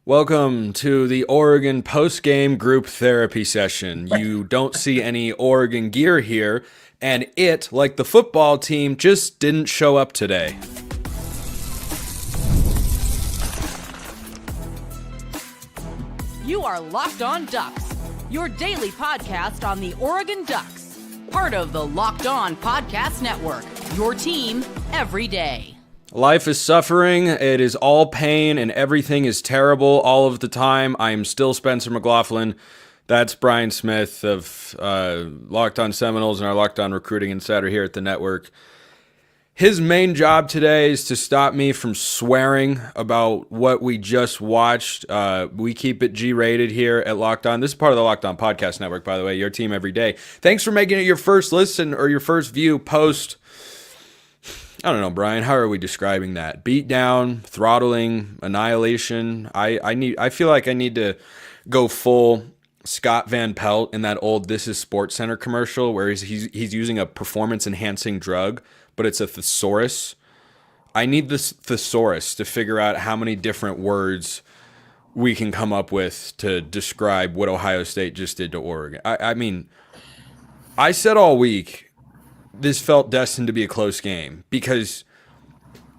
Welcome to the Oregon post-game group therapy session. You don't see any Oregon gear here, and it, like the football team, just didn't show up today. You are Locked On Ducks, your daily podcast on the Oregon Ducks, part of the Locked On Podcast Network, your team every day. Life is suffering, it is all pain, and everything is terrible all of the time. I am still Spencer McLaughlin. That's Brian Smith of Locked On Seminoles and our Locked On Recruiting Insider here at the network. His main job today is to stop me from swearing about what we just watched. We keep it G-rated here at Locked On. This is part of the Locked On Podcast Network, by the way, your team every day. Thanks for making it your first listen or your first view post. I don't know, Brian. How are we describing that? Beatdown, throttling, annihilation. I feel like I need to go full Scott Van Pelt in that old This Is Sports Center commercial where he's using a performance-enhancing drug, but it's a thesaurus. I need this thesaurus to figure out how many different words we can come up with to describe what Ohio State just did to Oregon. I mean, I said all week this felt destined to be a close game because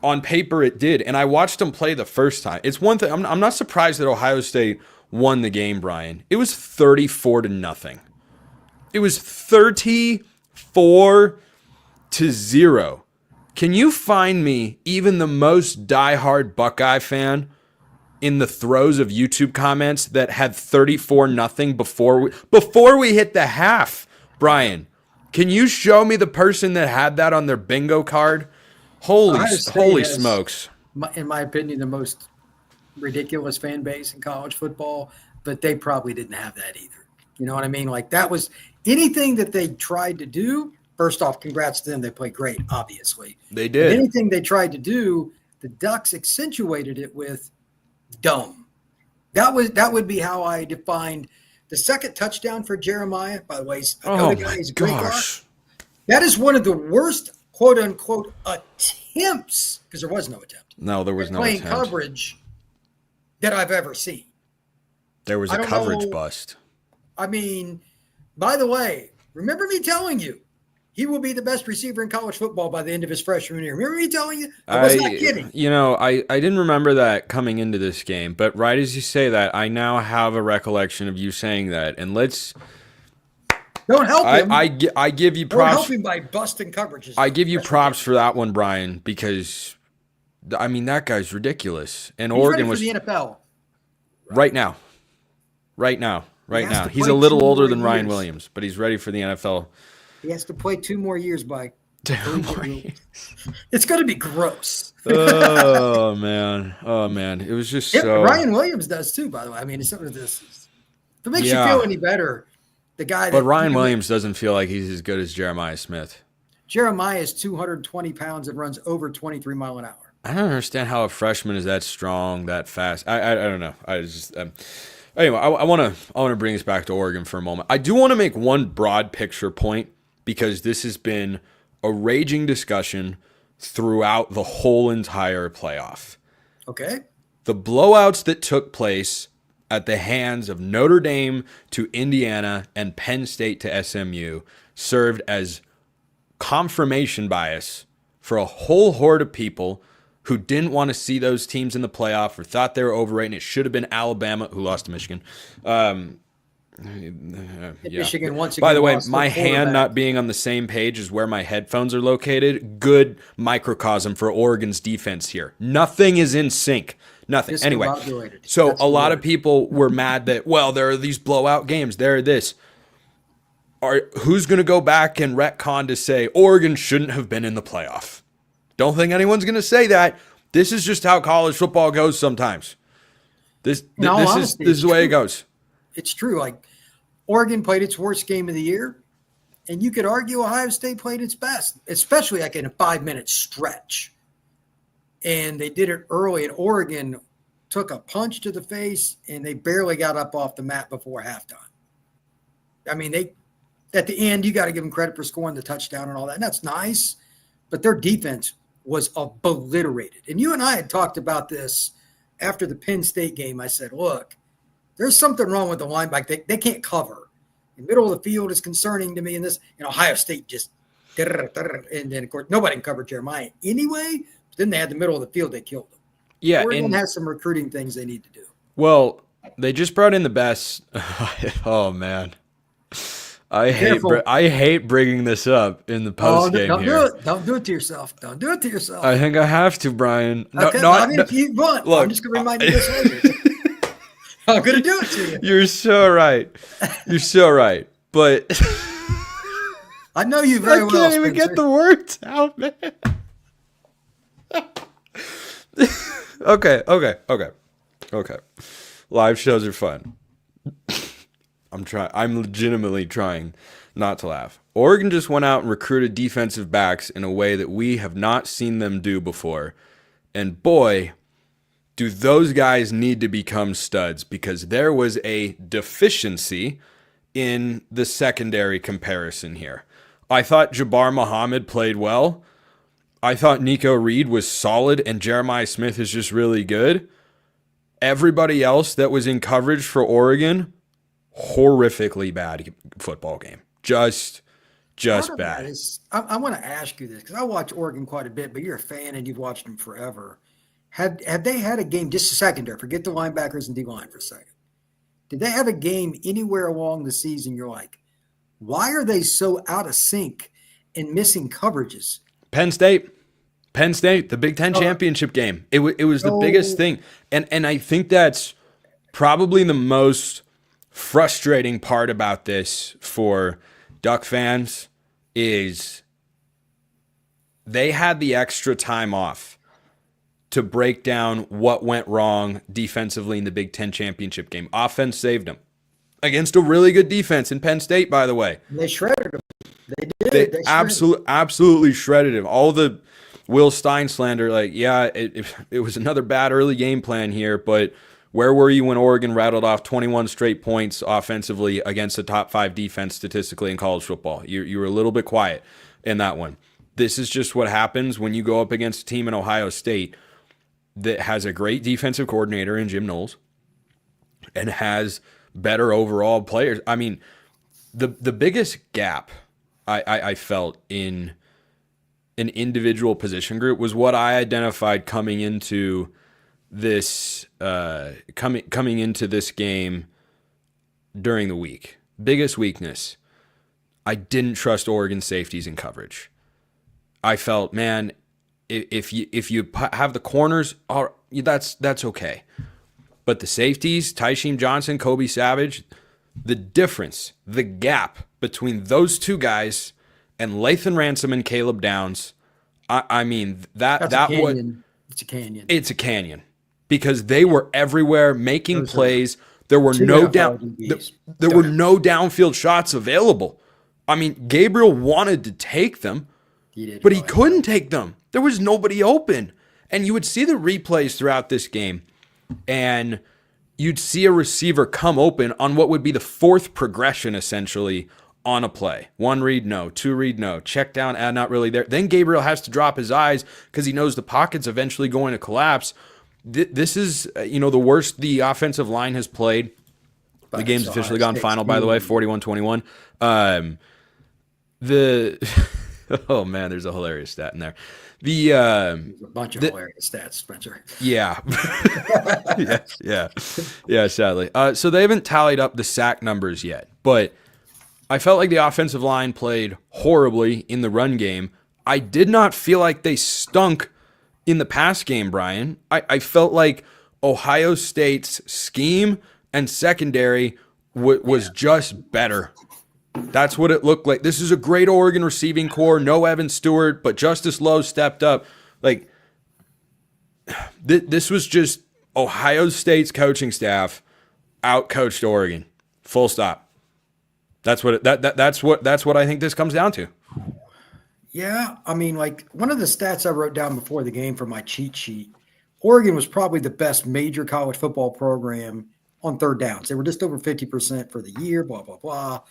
on paper it did. And I watched them play the first time. It's one thing. I'm not surprised that Ohio State won the game, Brian. It was 34-0. It was 34-0. Can you find me even the most diehard Buckeye fan in the throes of YouTube comments that had 34-0 before we hit the half, Brian? Can you show me the person that had that on their bingo card? Holy smokes. In my opinion, the most ridiculous fan base in college football, but they probably didn't have that either. You know what I mean? Like, that was anything that they tried to do. First off, congrats to them. They played great, obviously. They did. But anything they tried to do, the Ducks accentuated it with dumb. That would be how I defined the second touchdown for Jeremiah. By the way, he's a great guy. That is one of the worst quote unquote attempts, because there was no attempt. No, there was no playing attempt. Coverage that I've ever seen. There was a coverage bust. I mean, by the way, remember me telling you he will be the best receiver in college football by the end of his freshman year. Remember me telling you? I was not kidding. You know, I didn't remember that coming into this game, but right as you say that, I now have a recollection of you saying that. And don't help him. I give you props. Don't help him by busting coverages. I give you props for that one, Brian, because I mean that guy's ridiculous. And He's Oregon ready for was the NFL right now. He's a little older than Ryan Williams, but he's ready for the NFL. He has to play 2 more years by. 2 more years. It's going to be gross. Oh man, it was just so. Ryan Williams does too, by the way. I mean, it's something of this. If it makes you feel any better, the guy. But Ryan Williams doesn't feel like he's as good as Jeremiah Smith. Jeremiah is 220 pounds and runs over 23 miles an hour. I don't understand how a freshman is that strong, that fast. I don't know. I just anyway. I want to bring this back to Oregon for a moment. I do want to make one broad picture point because this has been a raging discussion throughout the whole entire playoff. Okay. The blowouts that took place at the hands of Notre Dame to Indiana and Penn State to SMU served as confirmation bias for a whole horde of people who didn't want to see those teams in the playoff or thought they were overrated. It should have been Alabama, who lost to Michigan. Michigan once again. By the way, my hand not being on the same page as where my headphones are located, good microcosm for Oregon's defense here. Nothing is in sync. Nothing. Anyway, so a lot of people were mad that, well, there are these blowout games. There are this. Who's going to go back and retcon to say Oregon shouldn't have been in the playoff? Don't think anyone's going to say that. This is just how college football goes sometimes. This is the way it goes. It's true. Like, Oregon played its worst game of the year, and you could argue Ohio State played its best, especially like in a 5-minute stretch. And they did it early, and Oregon took a punch to the face, and they barely got up off the mat before halftime. I mean, at the end, you got to give them credit for scoring the touchdown and all that, and that's nice. But their defense was obliterated. And you and I had talked about this after the Penn State game, I said, look, there's something wrong with the linebacker. They can't cover. The middle of the field is concerning to me. And Ohio State just – and then, of course, nobody can cover Jeremiah anyway. But then they had the middle of the field. They killed them. Yeah, Oregon has some recruiting things they need to do. Well, they just brought in the best. Oh man, I hate bringing this up in the post game don't here. do it. Don't do it to yourself. Don't do it to yourself. I think I have to, Brian. Okay, if you want, look, I'm just gonna remind you this later. I'm gonna do it to you. You're so right. You're so right. But I know you very well. I can't even get the words out, man. Okay. Live shows are fun. I'm legitimately trying not to laugh. Oregon just went out and recruited defensive backs in a way that we have not seen them do before. And boy, do those guys need to become studs, because there was a deficiency in the secondary comparison here. I thought Jabbar Muhammad played well. I thought Nico Reed was solid, and Jeremiah Smith is just really good. Everybody else that was in coverage for Oregon, horrifically bad football game. Just bad. I want to ask you this, because I watch Oregon quite a bit, but you're a fan and you've watched them forever. Have they had a game, just a secondary, forget the linebackers and D-line for a second. Did they have a game anywhere along the season you're like, why are they so out of sync and missing coverages? Penn State, the Big Ten championship game. It was the biggest thing. And I think that's probably the most frustrating part about this for Duck fans is they had the extra time off to break down what went wrong defensively in the Big Ten championship game. Offense saved them against a really good defense in Penn State, by the way. They shredded them. They did. They absolutely shredded him. All the Will Stein slander, it was another bad early game plan here, but where were you when Oregon rattled off 21 straight points offensively against a top 5 defense statistically in college football? You were a little bit quiet in that one. This is just what happens when you go up against a team in Ohio State that has a great defensive coordinator in Jim Knowles and has better overall players. I mean, the biggest gap I felt in an individual position group was what I identified coming into this coming into this game during the week. Biggest weakness, I didn't trust Oregon safeties in coverage. I felt, man, if you have the corners, that's okay. But the safeties, Tysheem Johnson, Kobe Savage, the difference, the gap between those two guys and Lathan Ransom and Caleb Downs, I mean, it's a canyon. It's a canyon because they were everywhere making plays. There were no downfield shots available. I mean, Gabriel wanted to take them, but he couldn't take them. There was nobody open. And you would see the replays throughout this game, and you'd see a receiver come open on what would be the fourth progression, essentially, on a play. 1 read, no. 2 read, no. Check down, not really there. Then Gabriel has to drop his eyes because he knows the pocket's eventually going to collapse. This is, the worst the offensive line has played. The game's officially gone final, by the way, 41-21. Oh, man, there's a hilarious stat in there. There's a bunch of hilarious stats, Spencer. Yeah. Yeah, sadly. So they haven't tallied up the sack numbers yet, but I felt like the offensive line played horribly in the run game. I did not feel like they stunk in the pass game, Brian. I felt like Ohio State's scheme and secondary was just better. That's what it looked like. This is a great Oregon receiving core. No Evan Stewart, but Justice Lowe stepped up. Like, this was just Ohio State's coaching staff out-coached Oregon. Full stop. That's what I think this comes down to. Yeah, I mean, like one of the stats I wrote down before the game for my cheat sheet, Oregon was probably the best major college football program on third downs. They were just over 50% for the year, blah, blah, blah.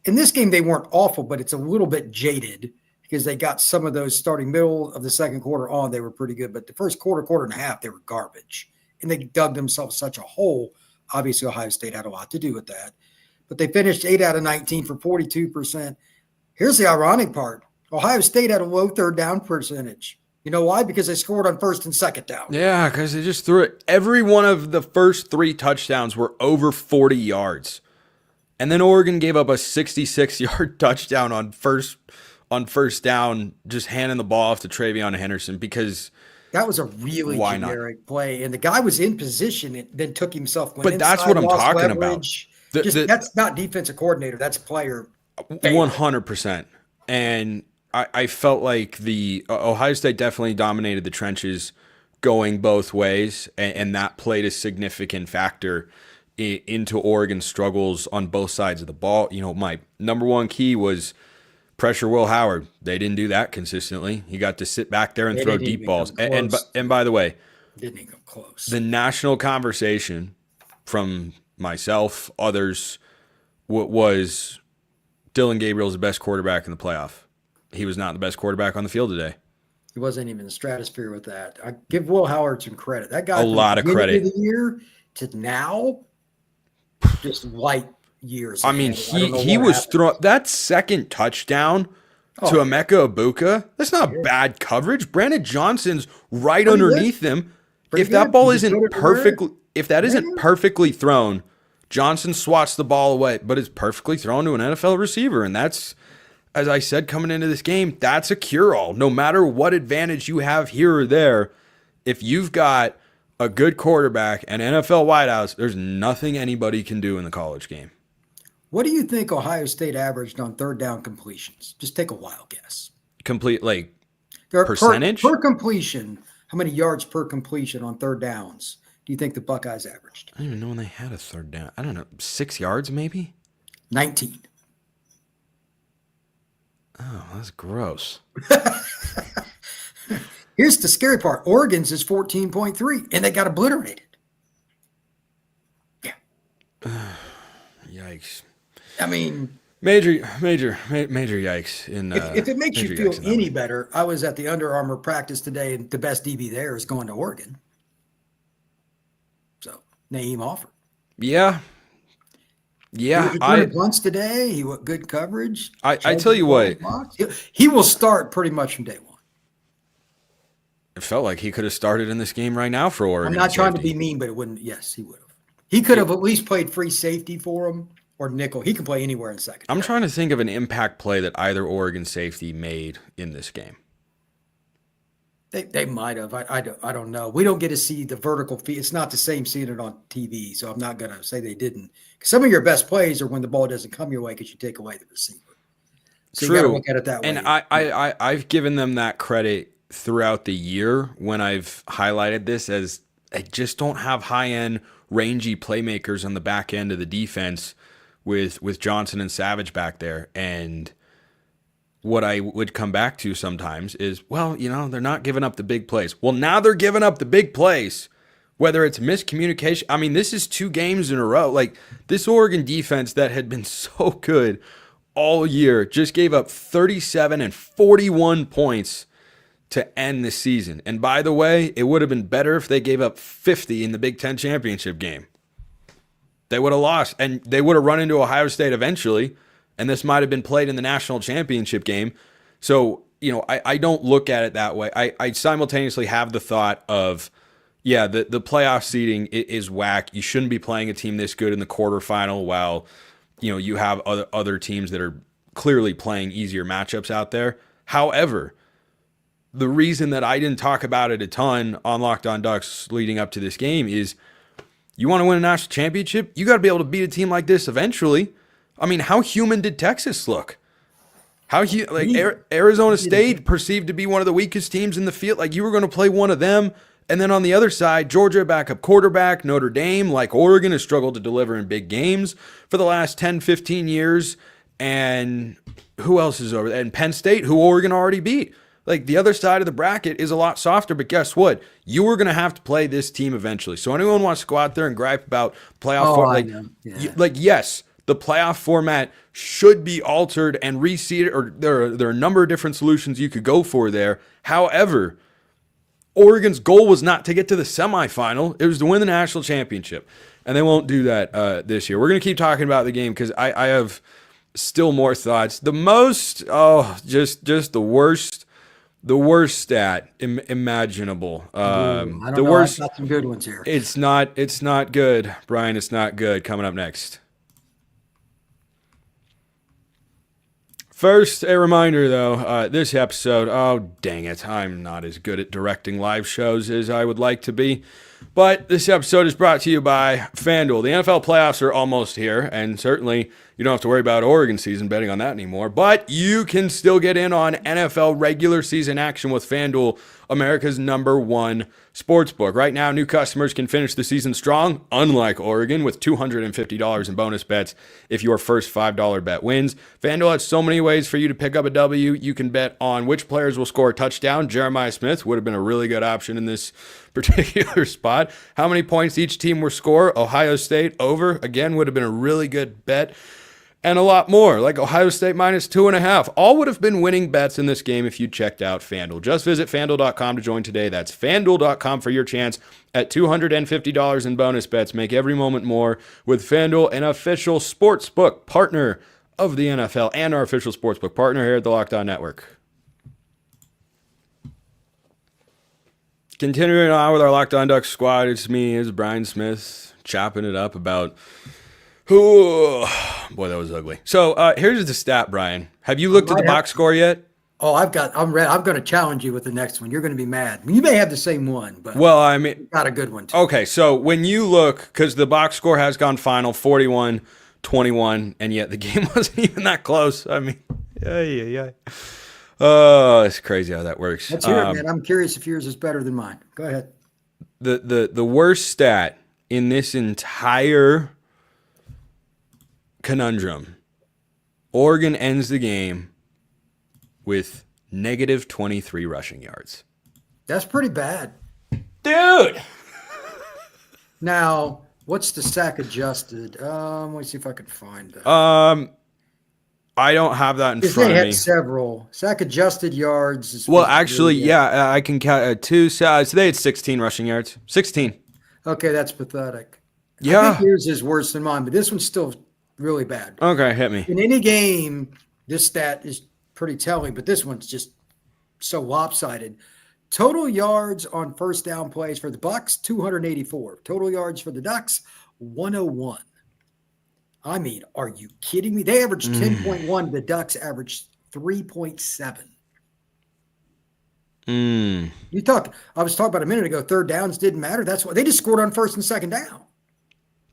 In this game, they weren't awful, but it's a little bit jaded because they got some of those starting middle of the second quarter on. They were pretty good, but the first quarter and a half, they were garbage. and they dug themselves such a hole. Obviously, Ohio State had a lot to do with that. But they finished 8 out of 19 for 42%. Here's the ironic part. Ohio State had a low third down percentage. You know why? Because they scored on first and second down. Yeah, because they just threw it. Every one of the first 3 touchdowns were over 40 yards. And then Oregon gave up a 66-yard touchdown on first down, just handing the ball off to Travion Henderson because that was a really generic play. And the guy was in position and then took himself. But that's what I'm talking about. That's not defensive coordinator. That's player. 100%. And I felt like the Ohio State definitely dominated the trenches going both ways, and that played a significant factor into Oregon's struggles on both sides of the ball. You know, my number one key was pressure Will Howard. They didn't do that consistently. He got to sit back there and throw deep balls. And by the way, didn't even come close. The national conversation from myself, others, was Dylan Gabriel's the best quarterback in the playoff. He was not the best quarterback on the field today. He wasn't even in the stratosphere with that. I give Will Howard some credit. That guy, a lot of credit. Of the year to now, just light years. I mean, he was throwing that second touchdown to Emeka Egbuka. That's not bad coverage. Brandon Johnson's right underneath him. If that ball isn't perfectly thrown, Johnson swats the ball away, but it's perfectly thrown to an NFL receiver, and that's, as I said, coming into this game, that's a cure-all. No matter what advantage you have here or there, if you've got a good quarterback and NFL wideouts, there's nothing anybody can do in the college game. What do you think Ohio State averaged on third down completions? Just take a wild guess. Percentage? Per completion, how many yards per completion on third downs do you think the Buckeyes averaged? I don't even know when they had a third down. I don't know, 6 yards maybe? 19. Oh, that's gross. Here's the scary part. Oregon's is 14.3, and they got obliterated. Yeah. Yikes. I mean, major yikes. If it makes you feel any better, I was at the Under Armour practice today, and the best DB there is going to Oregon. So, Naeem Offer. Yeah. Yeah, once today. He was good coverage. I tell you what, he will start pretty much from day one. It felt like he could have started in this game right now for Oregon. I'm not trying to be mean, but it wouldn't. Yes, he would have. He could have at least played free safety for him or nickel. He can play anywhere in second. I'm trying to think of an impact play that either Oregon safety made in this game. They might have. I don't know. We don't get to see the vertical feed. It's not the same seeing it on TV, so I'm not going to say they didn't. Because some of your best plays are when the ball doesn't come your way because you take away the receiver. So True. You got to look at it that way. And I've given them that credit throughout the year when I've highlighted this as I just don't have high-end, rangy playmakers on the back end of the defense with Johnson and Savage back there. And what I would come back to sometimes is, well, they're not giving up the big plays. Well, now they're giving up the big plays, whether it's miscommunication. I mean, this is 2 games in a row. Like, this Oregon defense that had been so good all year just gave up 37 and 41 points to end the season. And by the way, it would have been better if they gave up 50 in the Big Ten championship game. They would have lost, and they would have run into Ohio State eventually. And this might have been played in the national championship game. So, I don't look at it that way. I simultaneously have the thought of, yeah, the playoff seeding is whack. You shouldn't be playing a team this good in the quarterfinal while, you have other teams that are clearly playing easier matchups out there. However, the reason that I didn't talk about it a ton on Locked On Ducks leading up to this game is you want to win a national championship, you got to be able to beat a team like this eventually. I mean, how human did Texas look? Arizona State perceived to be one of the weakest teams in the field. Like, you were going to play one of them. And then on the other side, Georgia, backup quarterback, Notre Dame, like Oregon, has struggled to deliver in big games for the last 10, 15 years. And who else is over there? And Penn State, who Oregon already beat. Like, the other side of the bracket is a lot softer, but guess what? You were going to have to play this team eventually. So anyone wants to go out there and gripe about playoff yes, the playoff format should be altered and reseeded, or there are a number of different solutions you could go for there. However, Oregon's goal was not to get to the semifinal. It was to win the national championship. And they won't do that this year. We're going to keep talking about the game because I have still more thoughts. The most, just the worst stat imaginable. I don't the know. worst. I've got some good ones here. It's not good, Brian. It's not good. Coming up next. First, a reminder, though, this episode, oh, dang it, I'm not as good at directing live shows as I would like to be, but this episode is brought to you by FanDuel. The NFL playoffs are almost here, and certainly you don't have to worry about Oregon season betting on that anymore, but you can still get in on NFL regular season action with FanDuel, America's #1 sportsbook. Right now, new customers can finish the season strong, unlike Oregon, with $250 in bonus bets if your first $5 bet wins. FanDuel has so many ways for you to pick up a W. You can bet on which players will score a touchdown. Jeremiah Smith would have been a really good option in this particular spot. How many points each team will score? Ohio State over, again, would have been a really good bet. And a lot more, like Ohio State -2.5. All would have been winning bets in this game if you checked out FanDuel. Just visit FanDuel.com to join today. That's FanDuel.com for your chance at $250 in bonus bets. Make every moment more with FanDuel, an official sportsbook partner of the NFL and our official sportsbook partner here at the Locked On Network. Continuing on with our Locked On Ducks squad, it's me, it's Brian Smith, chopping it up about... Ooh, boy, that was ugly. So here's the stat, Brian. Have you looked at the box score yet? Oh, I'm ready. I'm going to challenge you with the next one. You're going to be mad. You may have the same one, but well, I mean, got a good one too. Okay, so when you look, because the box score has gone final 41-21, and yet the game wasn't even that close. I mean, yeah. Oh, it's crazy how that works. Let's hear it, man. I'm curious if yours is better than mine. Go ahead. The worst stat in this entire conundrum. Oregon ends the game with -23 rushing yards. That's pretty bad. Dude! Now, what's the sack adjusted? Let me see if I can find that. I don't have that in front They of had me. several. Sack adjusted yards. Well, actually, yeah, I can count two. So they had 16 rushing yards. 16. Okay, that's pathetic. Yeah. I think yours is worse than mine, but this one's still really bad. Okay, hit me. In any game, this stat is pretty telling, but this one's just so lopsided. Total yards on first down plays for the Bucks, 284. Total yards for the Ducks, 101. I mean, are you kidding me? They averaged 10.1. The Ducks averaged 3.7. I was talking about a minute ago, third downs didn't matter. That's why they just scored on first and second down.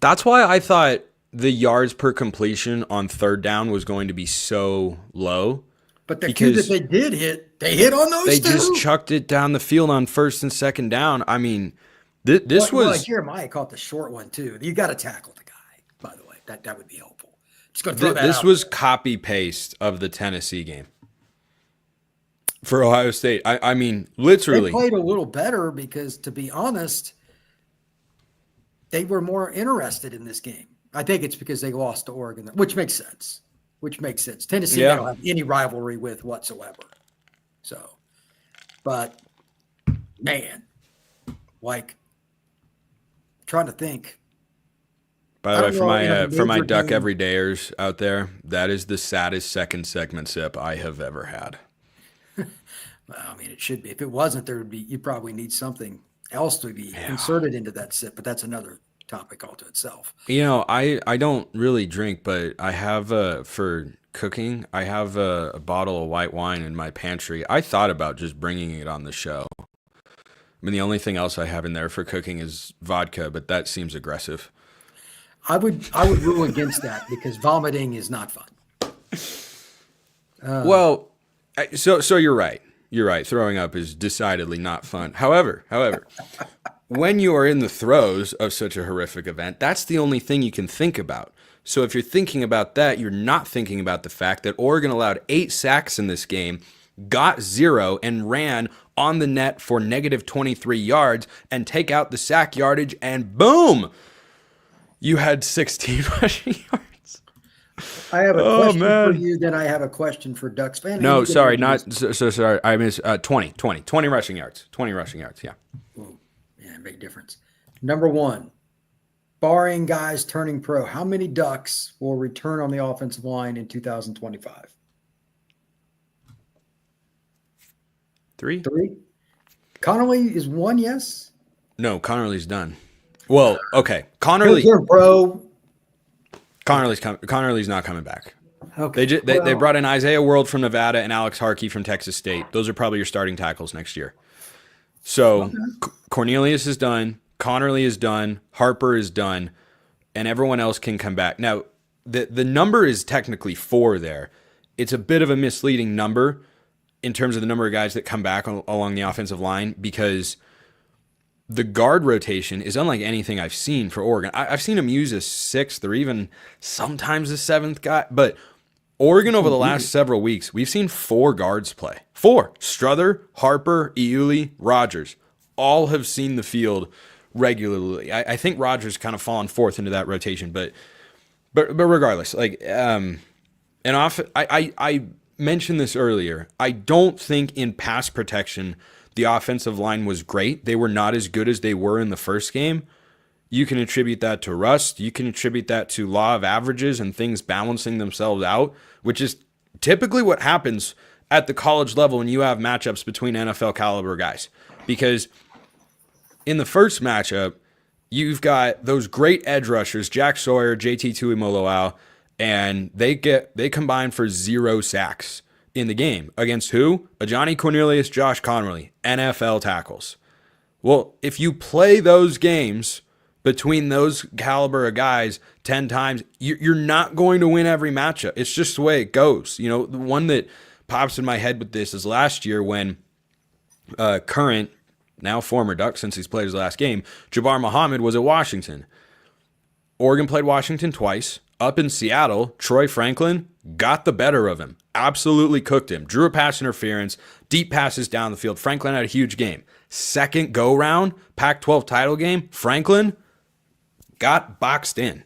That's why I thought the yards per completion on third down was going to be so low. But the few that they did hit, they hit on those They two. just chucked it down the field on first and second down. I mean, this was... Jeremiah caught the short one, too. You got to tackle the guy, by the way. That would be helpful. Just going to throw that This out was there. copy-paste of the Tennessee game for Ohio State. I mean, literally. They played a little better because, to be honest, they were more interested in this game. I think it's because they lost to Oregon, which makes sense. Tennessee, I don't have any rivalry with whatsoever. So, but, man, like, trying to think. By the way, for my Duck Everydayers out there, that is the saddest second segment sip I have ever had. Well, I mean, it should be. If it wasn't, you probably need something else to be inserted into that sip, but that's another topic all to itself. You know, I don't really drink, but I have for cooking, I have a bottle of white wine in my pantry. I thought about just bringing it on the show. I mean, the only thing else I have in there for cooking is vodka, but that seems aggressive. I would rule against that because vomiting is not fun. Well, so you're right. You're right. Throwing up is decidedly not fun. However, when you are in the throes of such a horrific event, that's the only thing you can think about. So if you're thinking about that, you're not thinking about the fact that Oregon allowed 8 sacks in this game, got 0, and ran on the net for -23 yards, and take out the sack yardage, and boom, you had 16 rushing yards. I have a Oh, question for man. you, then I have a question for Ducks fan. and No, you can sorry, answer not so sorry. I miss 20 rushing yards. 20 rushing yards. Yeah. this. Ooh, yeah, big difference. Number one, barring guys turning pro, how many Ducks will return on the offensive line in 2025? 3? Three. Connerly is one, yes? No, Connerly's done. Well, okay. He'll turn pro. Connerly's not coming back. Okay. They brought in Isaiah World from Nevada and Alex Harkey from Texas State. Those are probably your starting tackles next year. So Cornelius is done. Connerly is done. Harper is done. And everyone else can come back. Now, the number is technically 4 there. It's a bit of a misleading number in terms of the number of guys that come back along the offensive line because the guard rotation is unlike anything I've seen for Oregon. I've seen them use a 6th or even sometimes a 7th guy, but Oregon over the last several weeks, we've seen 4 guards play. 4. Struther, Harper, Iuli, Rogers. All have seen the field regularly. I think Rogers kind of fallen 4th into that rotation, but regardless, like I mentioned this earlier. I don't think in pass protection the offensive line was great. They were not as good as they were in the first game. You can attribute that to rust. You can attribute that to law of averages and things balancing themselves out, which is typically what happens at the college level when you have matchups between NFL caliber guys. Because in the first matchup, you've got those great edge rushers, Jack Sawyer, JT Tuimoloau, and they combine for 0 sacks in the game. Against who? Johnny Cornelius, Josh Connerly, NFL tackles. Well, if you play those games between those caliber of guys 10 times, you're not going to win every matchup. It's just the way it goes. You know, the one that pops in my head with this is last year when current, now former Duck since he's played his last game, Jabbar Muhammad was at Washington. Oregon played Washington twice. Up in Seattle, Troy Franklin got the better of him. Absolutely cooked him. Drew a pass interference, deep passes down the field. Franklin had a huge game. Second go-round, Pac-12 title game, Franklin got boxed in.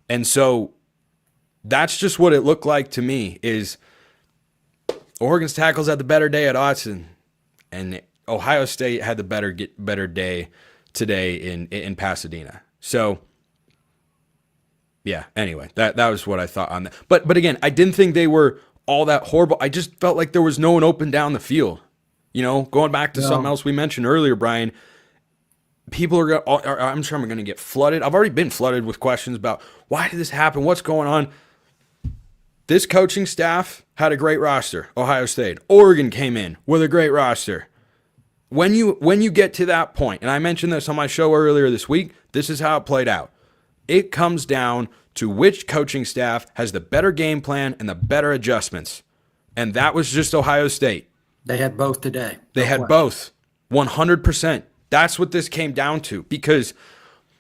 And so that's just what it looked like to me is Oregon's tackles had the better day at Autzen, and Ohio State had the better day today in Pasadena. So yeah, anyway, that was what I thought on that. But again, I didn't think they were all that horrible. I just felt like there was no one open down the field. You know, going back to something else we mentioned earlier, Brian, I'm sure I'm going to get flooded. I've already been flooded with questions about why did this happen? What's going on? This coaching staff had a great roster, Ohio State. Oregon came in with a great roster. When you get to that point, and I mentioned this on my show earlier this week, this is how it played out. It comes down to which coaching staff has the better game plan and the better adjustments. And that was just Ohio State. They had both today. They had both. 100%. That's what this came down to. Because,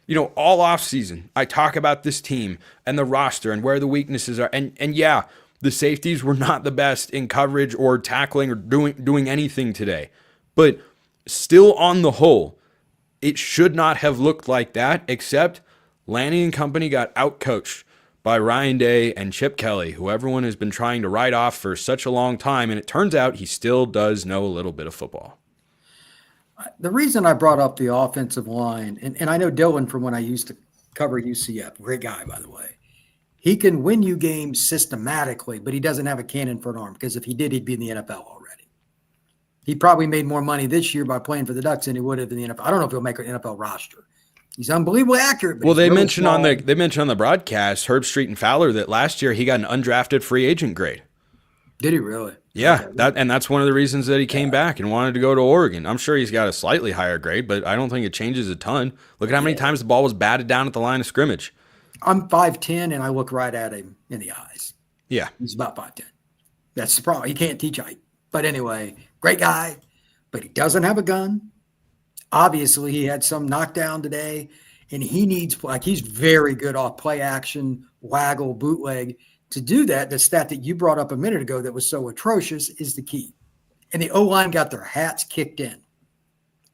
you know, all offseason, I talk about this team and the roster and where the weaknesses are. And yeah, the safeties were not the best in coverage or tackling or doing anything today. But still on the whole, it should not have looked like that, except Lanning and company got outcoached by Ryan Day and Chip Kelly, who everyone has been trying to write off for such a long time, and it turns out he still does know a little bit of football. The reason I brought up the offensive line, and I know Dylan from when I used to cover UCF, great guy, by the way. He can win you games systematically, but he doesn't have a cannon for an arm, because if he did, he'd be in the NFL already. He probably made more money this year by playing for the Ducks than he would have in the NFL. I don't know if he'll make an NFL roster. He's unbelievably accurate. But well, they mentioned on the broadcast, Herb Street and Fowler, that last year he got an undrafted free agent grade. Did he really? Yeah, that's one of the reasons that he came back and wanted to go to Oregon. I'm sure he's got a slightly higher grade, but I don't think it changes a ton. Look at how many times the ball was batted down at the line of scrimmage. I'm 5'10", and I look right at him in the eyes. Yeah. He's about 5'10". That's the problem. He can't teach height. But anyway, great guy, but he doesn't have a gun. Obviously, he had some knockdown today, and he needs, like, he's very good off play action, waggle, bootleg. To do that, the stat that you brought up a minute ago that was so atrocious is the key. And the O-line got their hats kicked in.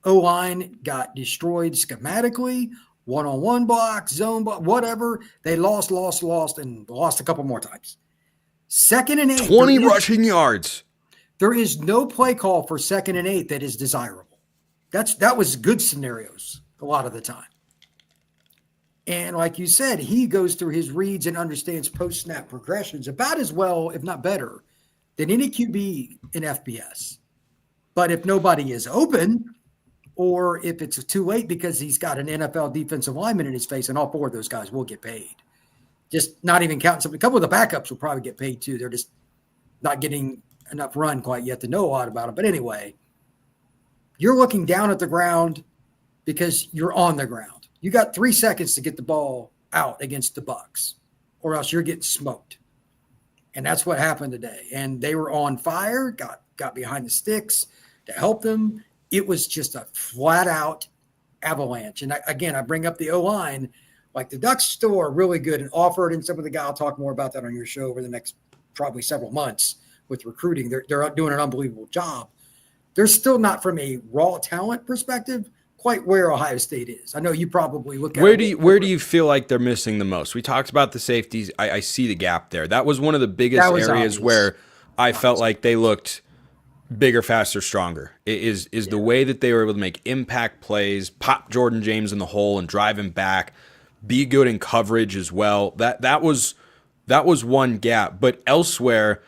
O-line got destroyed schematically, one-on-one block, zone block, whatever. They lost, and lost a couple more times. 2nd and 8. 20 rushing yards. There is no play call for 2nd and 8 that is desirable. That was good scenarios a lot of the time. And like you said, he goes through his reads and understands post-snap progressions about as well, if not better, than any QB in FBS. But if nobody is open, or if it's too late because he's got an NFL defensive lineman in his face, and all 4 of those guys will get paid. Just not even counting some. A couple of the backups will probably get paid too. They're just not getting enough run quite yet to know a lot about them. But anyway, you're looking down at the ground because you're on the ground. You got 3 seconds to get the ball out against the Bucs, or else you're getting smoked. And that's what happened today. And they were on fire, got behind the sticks to help them. It was just a flat-out avalanche. And I bring up the O-line. Like, the Ducks still are really good and offered, and some of the guys, I'll talk more about that on your show over the next probably several months with recruiting. They're doing an unbelievable job. They're still not, from a raw talent perspective, quite where Ohio State is. I know you probably look at where do you feel like they're missing the most? We talked about the safeties. I see the gap there. That was one of the biggest areas obvious. where I felt like they looked bigger, faster, stronger. It is the way that they were able to make impact plays, pop Jordan James in the hole and drive him back, be good in coverage as well. That was one gap. But elsewhere,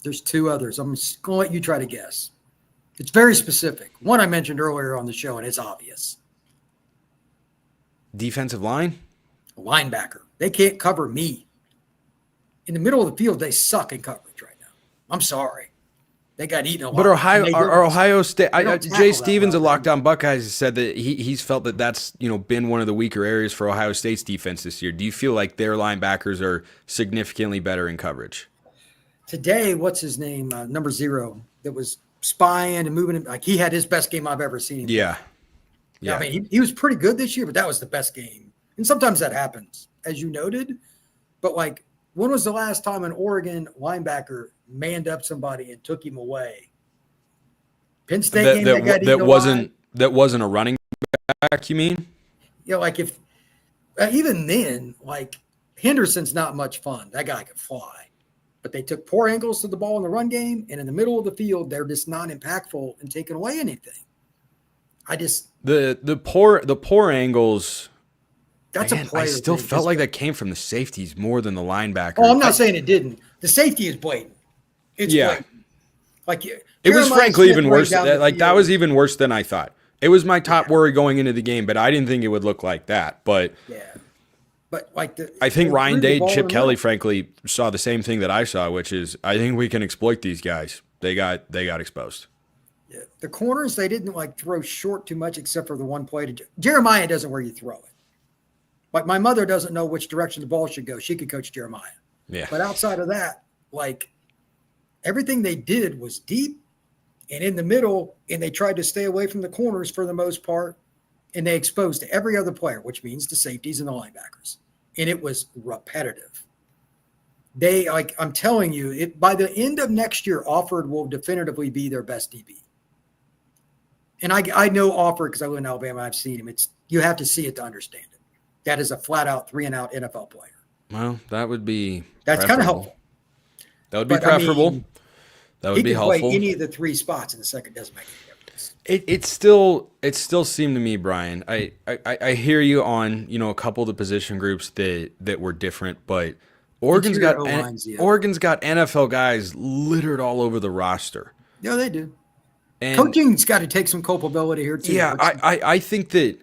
there's 2 others. I'm just going to let you try to guess. It's very specific. One I mentioned earlier on the show, and it's obvious. Defensive line? Linebacker. They can't cover me. In the middle of the field, they suck in coverage right now. I'm sorry. They got eaten a lot. But Ohio State, Jay Stevens of well. Locked On Buckeyes has said that he's felt that that's been one of the weaker areas for Ohio State's defense this year. Do you feel like their linebackers are significantly better in coverage? Today, what's his name? Number 0 that was spying and moving. Like, he had his best game I've ever seen. Yeah. I mean, he was pretty good this year, but that was the best game. And sometimes that happens, as you noted. But, like, when was the last time an Oregon linebacker manned up somebody and took him away? Penn State game that wasn't a running back, you mean? Like, if even then, like, Henderson's not much fun. That guy could fly. But they took poor angles to the ball in the run game, and in the middle of the field, they're just not impactful and taking away anything. The poor angles. That's a player. I still felt like that came from the safeties more than the linebacker. Oh, I'm not saying it didn't. The safety is blatant. It's blatant. Like, it was frankly even worse. That was even worse than I thought. It was my top worry going into the game, but I didn't think it would look like that. But But like I think Ryan Day and Chip Kelly, frankly, saw the same thing that I saw, which is I think we can exploit these guys. They got exposed. Yeah. The corners, they didn't like throw short too much except for the one play to Jeremiah doesn't where you throw it. Like, my mother doesn't know which direction the ball should go. She could coach Jeremiah. Yeah. But outside of that, like, everything they did was deep and in the middle, and they tried to stay away from the corners for the most part, and they exposed every other player, which means the safeties and the linebackers. And it was repetitive. They, like, I'm telling you, by the end of next year, Offord will definitively be their best DB. And I know Offord because I live in Alabama. I've seen him. You have to see it to understand it. That is a flat-out 3-and-out NFL player. Well, that would be That's kind of helpful. That would be preferable. That would be helpful. He can play any of the 3 spots in the second. Doesn't make any difference. It still seemed to me, Brian. I hear you on a couple of the position groups that were different, but Oregon's got NFL guys littered all over the roster. Yeah, they do. And coaching's got to take some culpability here too. Yeah, I think that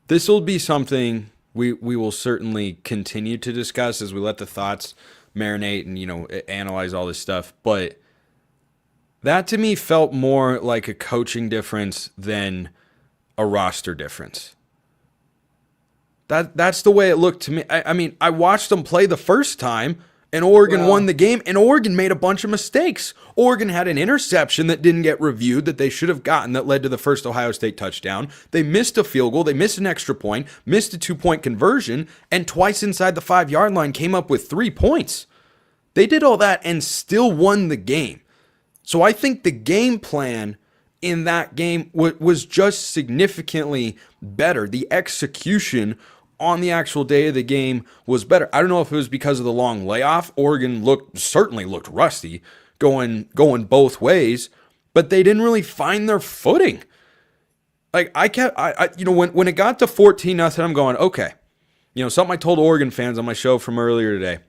this will be something we will certainly continue to discuss as we let the thoughts marinate and analyze all this stuff. But that to me felt more like a coaching difference than a roster difference. That's the way it looked to me. I mean, I watched them play the first time, and Oregon won the game, and Oregon made a bunch of mistakes. Oregon had an interception that didn't get reviewed that they should have gotten that led to the first Ohio State touchdown. They missed a field goal. They missed an extra point, missed a 2-point conversion, and twice inside the 5-yard line came up with 3 points. They did all that and still won the game. So I think the game plan in that game was just significantly better. The execution on the actual day of the game was better. I don't know if it was because of the long layoff. Oregon certainly looked rusty going both ways, but they didn't really find their footing. Like when it got to 14-0, I'm going, okay. Something I told Oregon fans on my show from earlier today.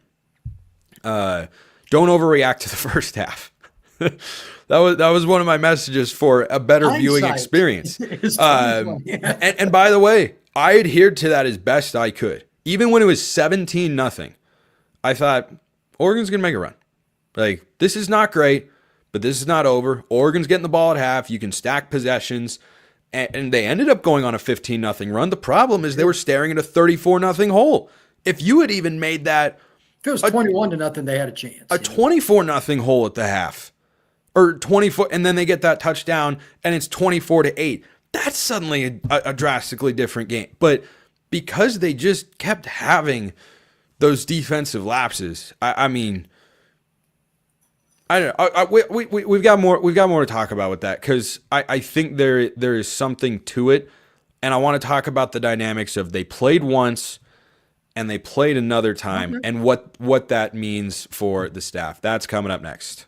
Don't overreact to the first half. That was one of my messages for a better viewing experience. And by the way, I adhered to that as best I could. Even when it was 17-0, I thought Oregon's going to make a run. Like, this is not great, but this is not over. Oregon's getting the ball at half. You can stack possessions. And they ended up going on a 15-0 run. The problem is they were staring at a 34-0 hole. If you had even made that... If it was 21-0, they had a chance. A 24-0 hole at the half. Or 24, and then they get that touchdown, and it's 24-8. That's suddenly a drastically different game. But because they just kept having those defensive lapses, I mean... I don't know. We've got more to talk about with that, because I think there is something to it, and I want to talk about the dynamics of they played once and they played another time, and what that means for the staff. That's coming up next.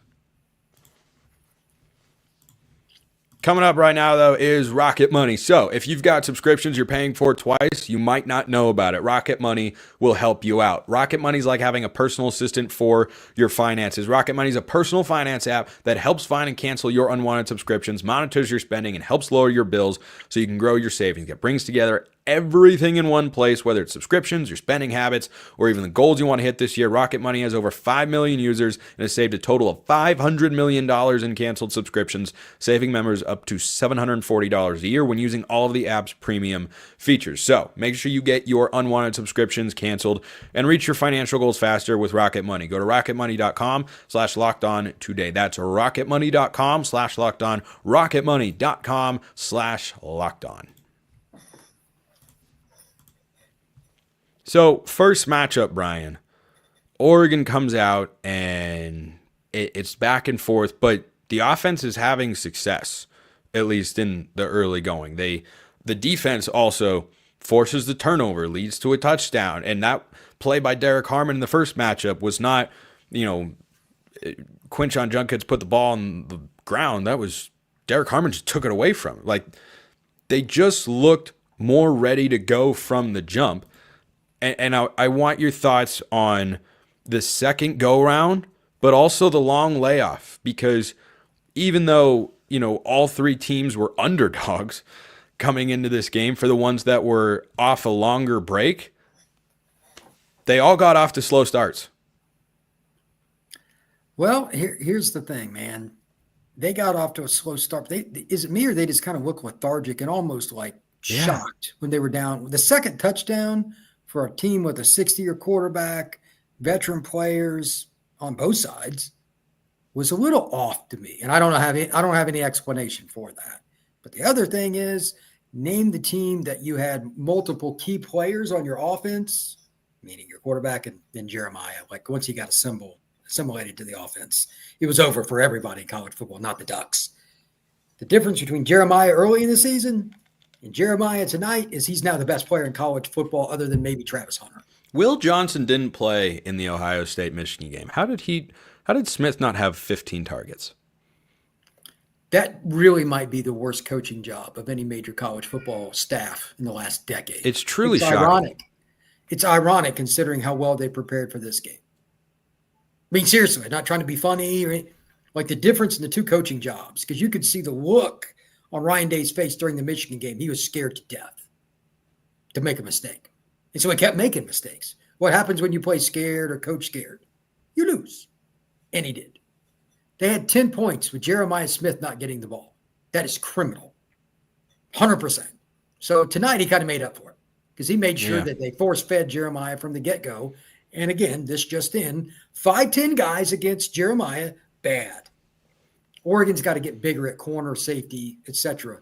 Coming up right now, though, is Rocket Money. So if you've got subscriptions you're paying for twice, you might not know about it. Rocket Money will help you out. Rocket Money is like having a personal assistant for your finances. Rocket Money is a personal finance app that helps find and cancel your unwanted subscriptions, monitors your spending, and helps lower your bills so you can grow your savings. It brings together everything in one place, whether it's subscriptions, your spending habits, or even the goals you want to hit this year. Rocket Money has over 5 million users and has saved a total of $500 million in canceled subscriptions, saving members up to $740 a year when using all of the app's premium features. So make sure you get your unwanted subscriptions canceled and reach your financial goals faster with Rocket Money. Go to rocketmoney.com/lockedon today. That's rocketmoney.com/lockedon, rocketmoney.com/lockedon. So, first matchup, Brian. Oregon comes out and it's back and forth, but the offense is having success, at least in the early going. The defense also forces the turnover, leads to a touchdown, and that play by Derek Harmon in the first matchup was not, Quinshon Judkins put the ball on the ground. That was Derek Harmon just took it away from him. Like, they just looked more ready to go from the jump. And I want your thoughts on the second go-round, but also the long layoff, because even though, all three teams were underdogs coming into this game, for the ones that were off a longer break, they all got off to slow starts. Well, here's the thing, man. They got off to a slow start. Is it me, or they just kind of look lethargic and almost like shocked when they were down? The second touchdown for a team with a 60-year quarterback, veteran players on both sides, was a little off to me. And I don't have any explanation for that. But the other thing is, name the team that you had multiple key players on your offense, meaning your quarterback and then Jeremiah. Like, once he got assimilated to the offense, it was over for everybody in college football, not the Ducks. The difference between Jeremiah early in the season and Jeremiah tonight is he's now the best player in college football, other than maybe Travis Hunter. Will Johnson didn't play in the Ohio State Michigan game. How did Smith not have 15 targets? That really might be the worst coaching job of any major college football staff in the last decade. It's truly shocking. Ironic. It's ironic considering how well they prepared for this game. I mean, seriously, not trying to be funny, or like the difference in the two coaching jobs, because you could see the look on Ryan Day's face during the Michigan game. He was scared to death to make a mistake. And so he kept making mistakes. What happens when you play scared or coach scared? You lose. And he did. They had 10 points with Jeremiah Smith not getting the ball. That is criminal. 100%. So tonight he kind of made up for it, because he made sure that they force-fed Jeremiah from the get-go. And again, this just in, 5'10" guys against Jeremiah, bad. Oregon's got to get bigger at corner, safety, etc.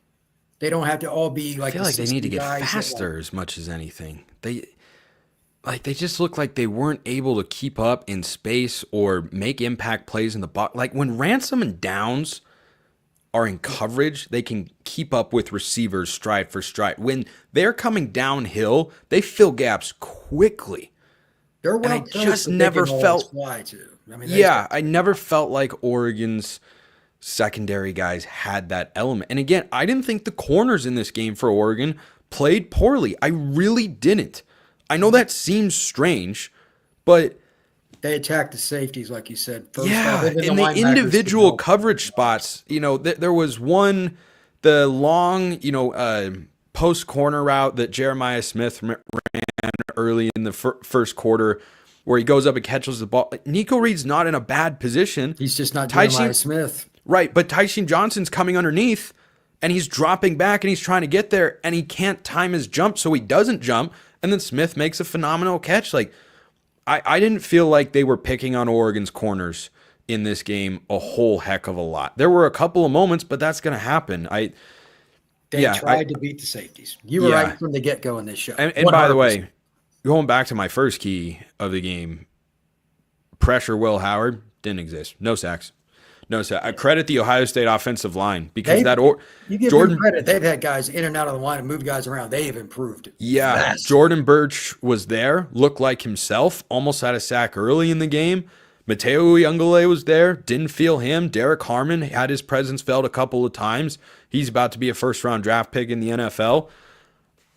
They don't have to all be like. I feel like they need to get faster as much as anything. They just look like they weren't able to keep up in space or make impact plays in the box. Like when Ransom and Downs are in coverage, they can keep up with receivers stride for stride. When they're coming downhill, they fill gaps quickly. They're And I well just never felt fly too. I mean, I never felt like Oregon's secondary guys had that element. And again, I didn't think the corners in this game for Oregon played poorly. I really didn't. I know that seems strange, but they attacked the safeties, like you said. In the individual coverage spots, there was one, the long, post corner route that Jeremiah Smith ran early in the first quarter, where he goes up and catches the ball. Nico Reed's not in a bad position. He's just not Jeremiah Smith. Right, but Tyson Johnson's coming underneath, and he's dropping back, and he's trying to get there, and he can't time his jump, so he doesn't jump, and then Smith makes a phenomenal catch. Like, I didn't feel like they were picking on Oregon's corners in this game a whole heck of a lot. There were a couple of moments, but that's going to happen. They tried to beat the safeties. You were right from the get-go in this show. And by the way, going back to my first key of the game, pressure Will Howard didn't exist. No sacks. No sacks. I credit the Ohio State offensive line because you give them credit. They've had guys in and out of the line and moved guys around. They have improved. Yeah, Jordan Birch was there, looked like himself, almost had a sack early in the game. Mateo Uyunglele was there, didn't feel him. Derek Harmon had his presence felt a couple of times. He's about to be a first-round draft pick in the NFL.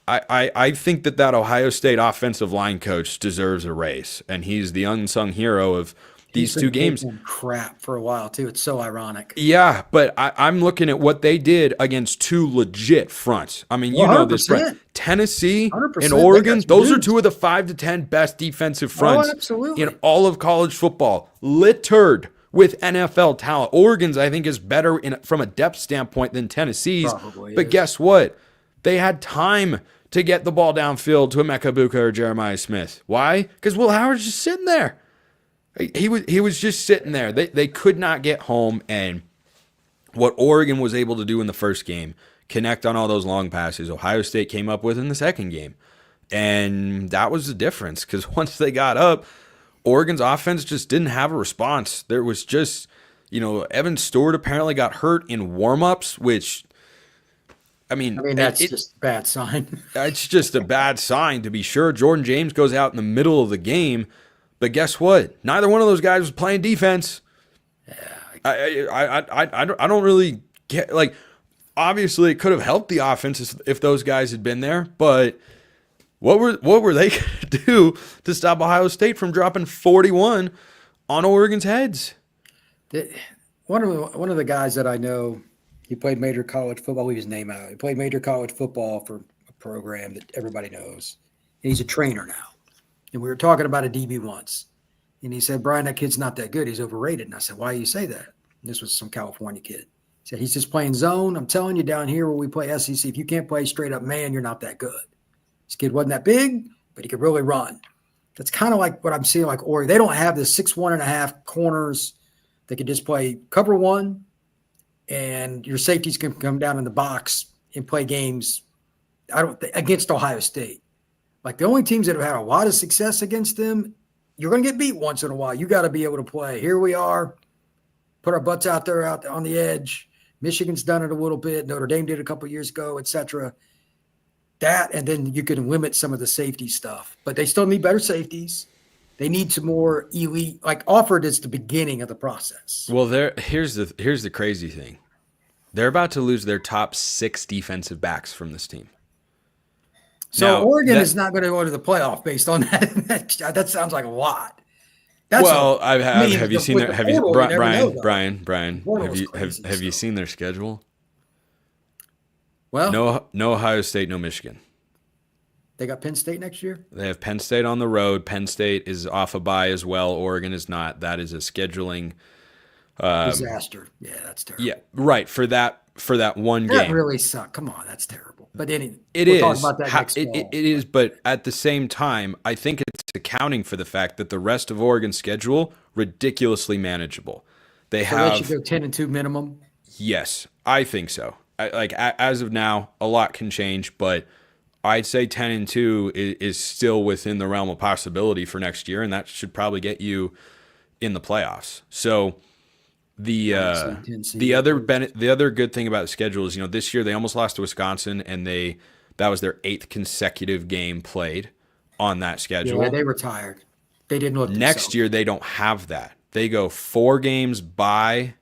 I think that Ohio State offensive line coach deserves a raise, and he's the unsung hero of these two games. Crap for a while too. It's so ironic. Yeah, but I'm looking at what they did against two legit fronts. I mean, you know this front. Tennessee and Oregon, those are two of the 5 to 10 best defensive fronts in all of college football. Littered with NFL talent. Oregon's, I think, is better from a depth standpoint than Tennessee's. But guess what? They had time to get the ball downfield to Emeka Buka or Jeremiah Smith. Why? Because Will Howard's just sitting there. He was just sitting there. They could not get home, and what Oregon was able to do in the first game, connect on all those long passes, Ohio State came up with in the second game. And that was the difference, because once they got up, Oregon's offense just didn't have a response. There was just, Evan Stewart apparently got hurt in warm-ups, which, I mean that's just a bad sign. It's just a bad sign, to be sure. Jordan James goes out in the middle of the game. But guess what? Neither one of those guys was playing defense. Yeah, I don't really get, like, obviously it could have helped the offense if those guys had been there, but what were they going to do to stop Ohio State from dropping 41 on Oregon's heads? One of the guys that I know, he played major college football. Leave his name out. He played major college football for a program that everybody knows. And he's a trainer now. And we were talking about a DB once. And he said, Brian, that kid's not that good. He's overrated. And I said, why do you say that? And this was some California kid. He said, he's just playing zone. I'm telling you, down here where we play SEC, if you can't play straight up man, you're not that good. This kid wasn't that big, but he could really run. That's kind of like what I'm seeing like Oregon. They don't have the 6'1.5" corners that can just play cover one, and your safeties can come down in the box and play games against Ohio State. Like the only teams that have had a lot of success against them, you're going to get beat once in a while. You got to be able to play. Here we are, put our butts out there on the edge. Michigan's done it a little bit. Notre Dame did a couple years ago, et cetera. That, and then you can limit some of the safety stuff. But they still need better safeties. They need some more elite, like Offord is the beginning of the process. Well, here's the crazy thing. They're about to lose their top 6 defensive backs from this team. So now, Oregon is not going to go to the playoff based on that. That sounds like a lot. Have you seen their Have you seen their schedule? Well, no Ohio State, no Michigan. They got Penn State next year? They have Penn State on the road. Penn State is off a bye as well. Oregon is not. That is a scheduling disaster. Yeah, that's terrible. Yeah, right. For that one game. That really sucked. Come on, that's terrible. But anyway, we'll talk about that next fall. It is, but at the same time, I think it's accounting for the fact that the rest of Oregon's schedule ridiculously manageable. They let you go 10-2 minimum. Yes, I think so. As of now, a lot can change, but I'd say 10-2 is still within the realm of possibility for next year, and that should probably get you in the playoffs. So The Tennessee. the other good thing about the schedule is, this year they almost lost to Wisconsin, and that was their 8th consecutive game played on that schedule. Yeah, they were tired. They didn't look Next year they don't have that. They go 4 games by.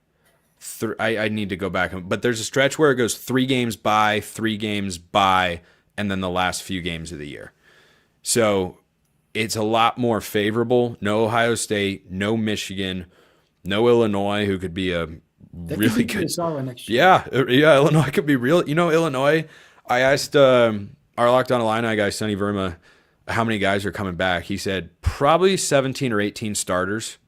I need to go back, but there's a stretch where it goes 3 games by, 3 games by, and then the last few games of the year. So it's a lot more favorable. No Ohio State, no Michigan, no Illinois, who could be a really good. Next year. Yeah, Illinois could be real. Illinois. I asked our Locked On Illini guy, Sonny Verma, how many guys are coming back. He said probably 17 or 18 starters.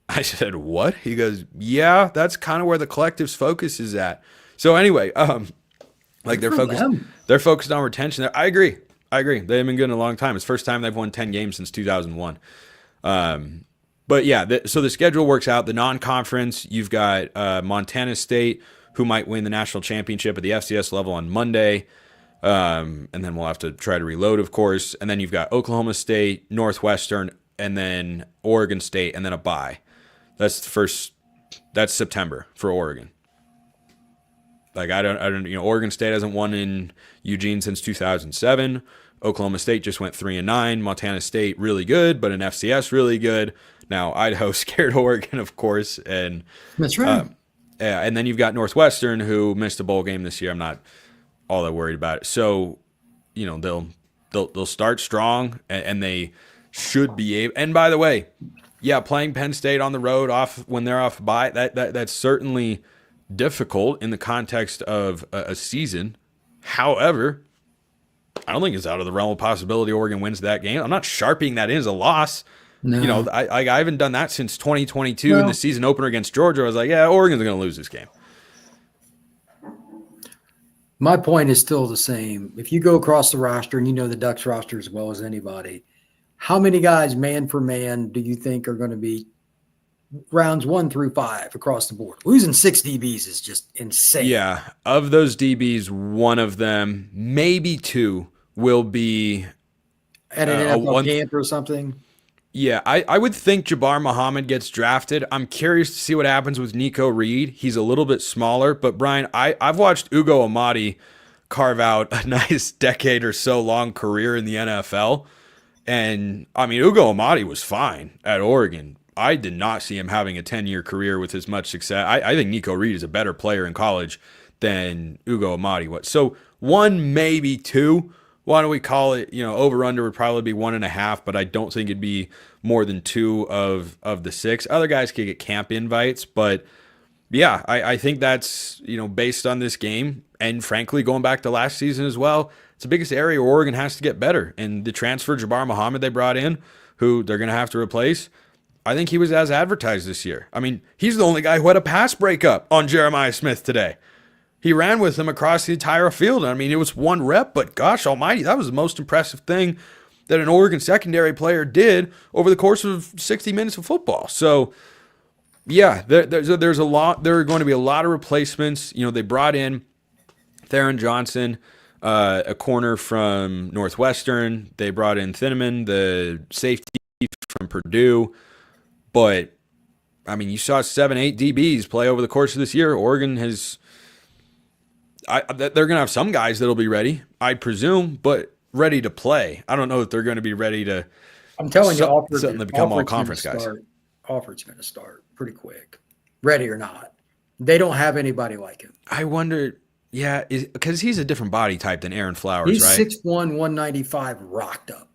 I said, what? He goes, yeah, that's kind of where the collective's focus is at. So anyway, they're focused on retention. I agree. They haven't been good in a long time. It's the first time they've won 10 games since 2001. But yeah, so the schedule works out. The non-conference, you've got Montana State, who might win the national championship at the FCS level on Monday. And then we'll have to try to reload, of course. And then you've got Oklahoma State, Northwestern, and then Oregon State, and then a bye. That's September for Oregon. Oregon State hasn't won in Eugene since 2007. Oklahoma State just went 3-9. Montana State really good, but in FCS really good. Now Idaho scared Oregon, of course, and that's right. And then you've got Northwestern, who missed a bowl game this year. I'm not all that worried about it. So, they'll start strong, and they should be able. And by the way, yeah, playing Penn State on the road when they're off bye, that's certainly difficult in the context of a season. However, I don't think it's out of the realm of possibility Oregon wins that game. I'm not sharping that in as a loss. No. I haven't done that since 2022 in the season opener against Georgia. I was like, yeah, Oregon's going to lose this game. My point is still the same. If you go across the roster, and the Ducks roster as well as anybody, how many guys, man for man, do you think are going to be rounds 1 through 5 across the board? Losing 6 DBs is just insane. Yeah. Of those DBs, one of them, maybe 2, will be at an NFL camp or something. Yeah, I would think Jabbar Muhammad gets drafted. I'm curious to see what happens with Nico Reed. He's a little bit smaller, but Brian, I've watched Ugo Amadi carve out a nice decade or so long career in the NFL. And I mean, Ugo Amadi was fine at Oregon. I did not see him having a 10-year career with as much success. I think Nico Reed is a better player in college than Ugo Amadi was. So 1, maybe 2. Why don't we call it, over-under would probably be 1.5, but I don't think it'd be more than 2 of the 6. Other guys could get camp invites, but yeah, I think that's, based on this game, and frankly, going back to last season as well, it's the biggest area where Oregon has to get better. And the transfer Jabbar Muhammad they brought in, who they're going to have to replace, I think he was as advertised this year. I mean, he's the only guy who had a pass breakup on Jeremiah Smith today. He ran with him across the entire field. I mean, it was 1 rep, but gosh almighty, that was the most impressive thing that an Oregon secondary player did over the course of 60 minutes of football. So, yeah, there's a lot. There are going to be a lot of replacements. They brought in Theron Johnson, a corner from Northwestern. They brought in Thieneman, the safety from Purdue. But, I mean, you saw 7-8 DBs play over the course of this year. Oregon has... they're going to have some guys that'll be ready, I presume, but ready to play. I don't know if they're going to be ready to. I'm telling you, suddenly become all conference guys. Alford's going to start pretty quick, ready or not. They don't have anybody like him. I wonder, because he's a different body type than Aaron Flowers, he's right? 6'1", 195, rocked up.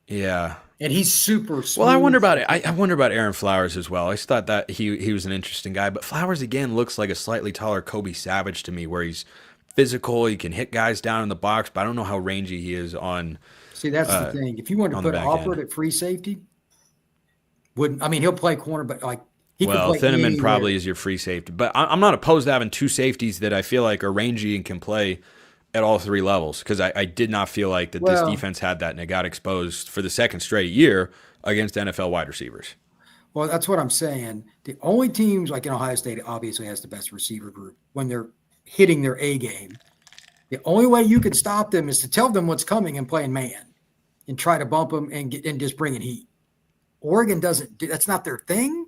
Yeah. And he's super smooth. Well, I wonder about it. I wonder about Aaron Flowers as well. I just thought that he was an interesting guy. But Flowers, again, looks like a slightly taller Kobe Savage to me, where he's physical. He can hit guys down in the box, but I don't know how rangy he is on. See, that's the thing. If you want to put Alford at free safety, he'll play corner, but he can play Thieneman probably is your free safety. But I'm not opposed to having 2 safeties that I feel like are rangy and can play at all 3 levels, because I did not feel like that this defense had that, and it got exposed for the second straight year against NFL wide receivers. Well, that's what I'm saying. The only teams like in Ohio State obviously has the best receiver group when they're hitting their A game. The only way you can stop them is to tell them what's coming and playing man and try to bump them and just bring in heat. Oregon doesn't. That's not their thing.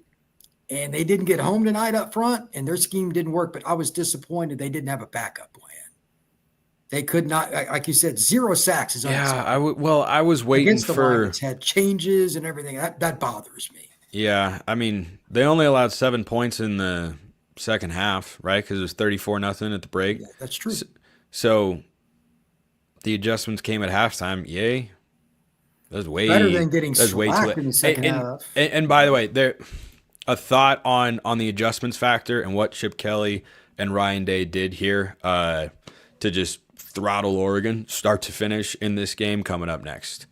And they didn't get home tonight up front, and their scheme didn't work. But I was disappointed they didn't have a backup plan. They could not, like you said, 0 sacks is unacceptable. I was waiting Against the for. Lions, had changes and everything. That bothers me. Yeah, I mean, they only allowed 7 points in the second half, right? Because it was 34-0 at the break. Yeah, that's true. So the adjustments came at halftime. Yay. That was way Better than getting way too slapped late. in the second half. And by the way, there a thought on the adjustments factor and what Chip Kelly and Ryan Day did here to just throttle Oregon start to finish in this game coming up next.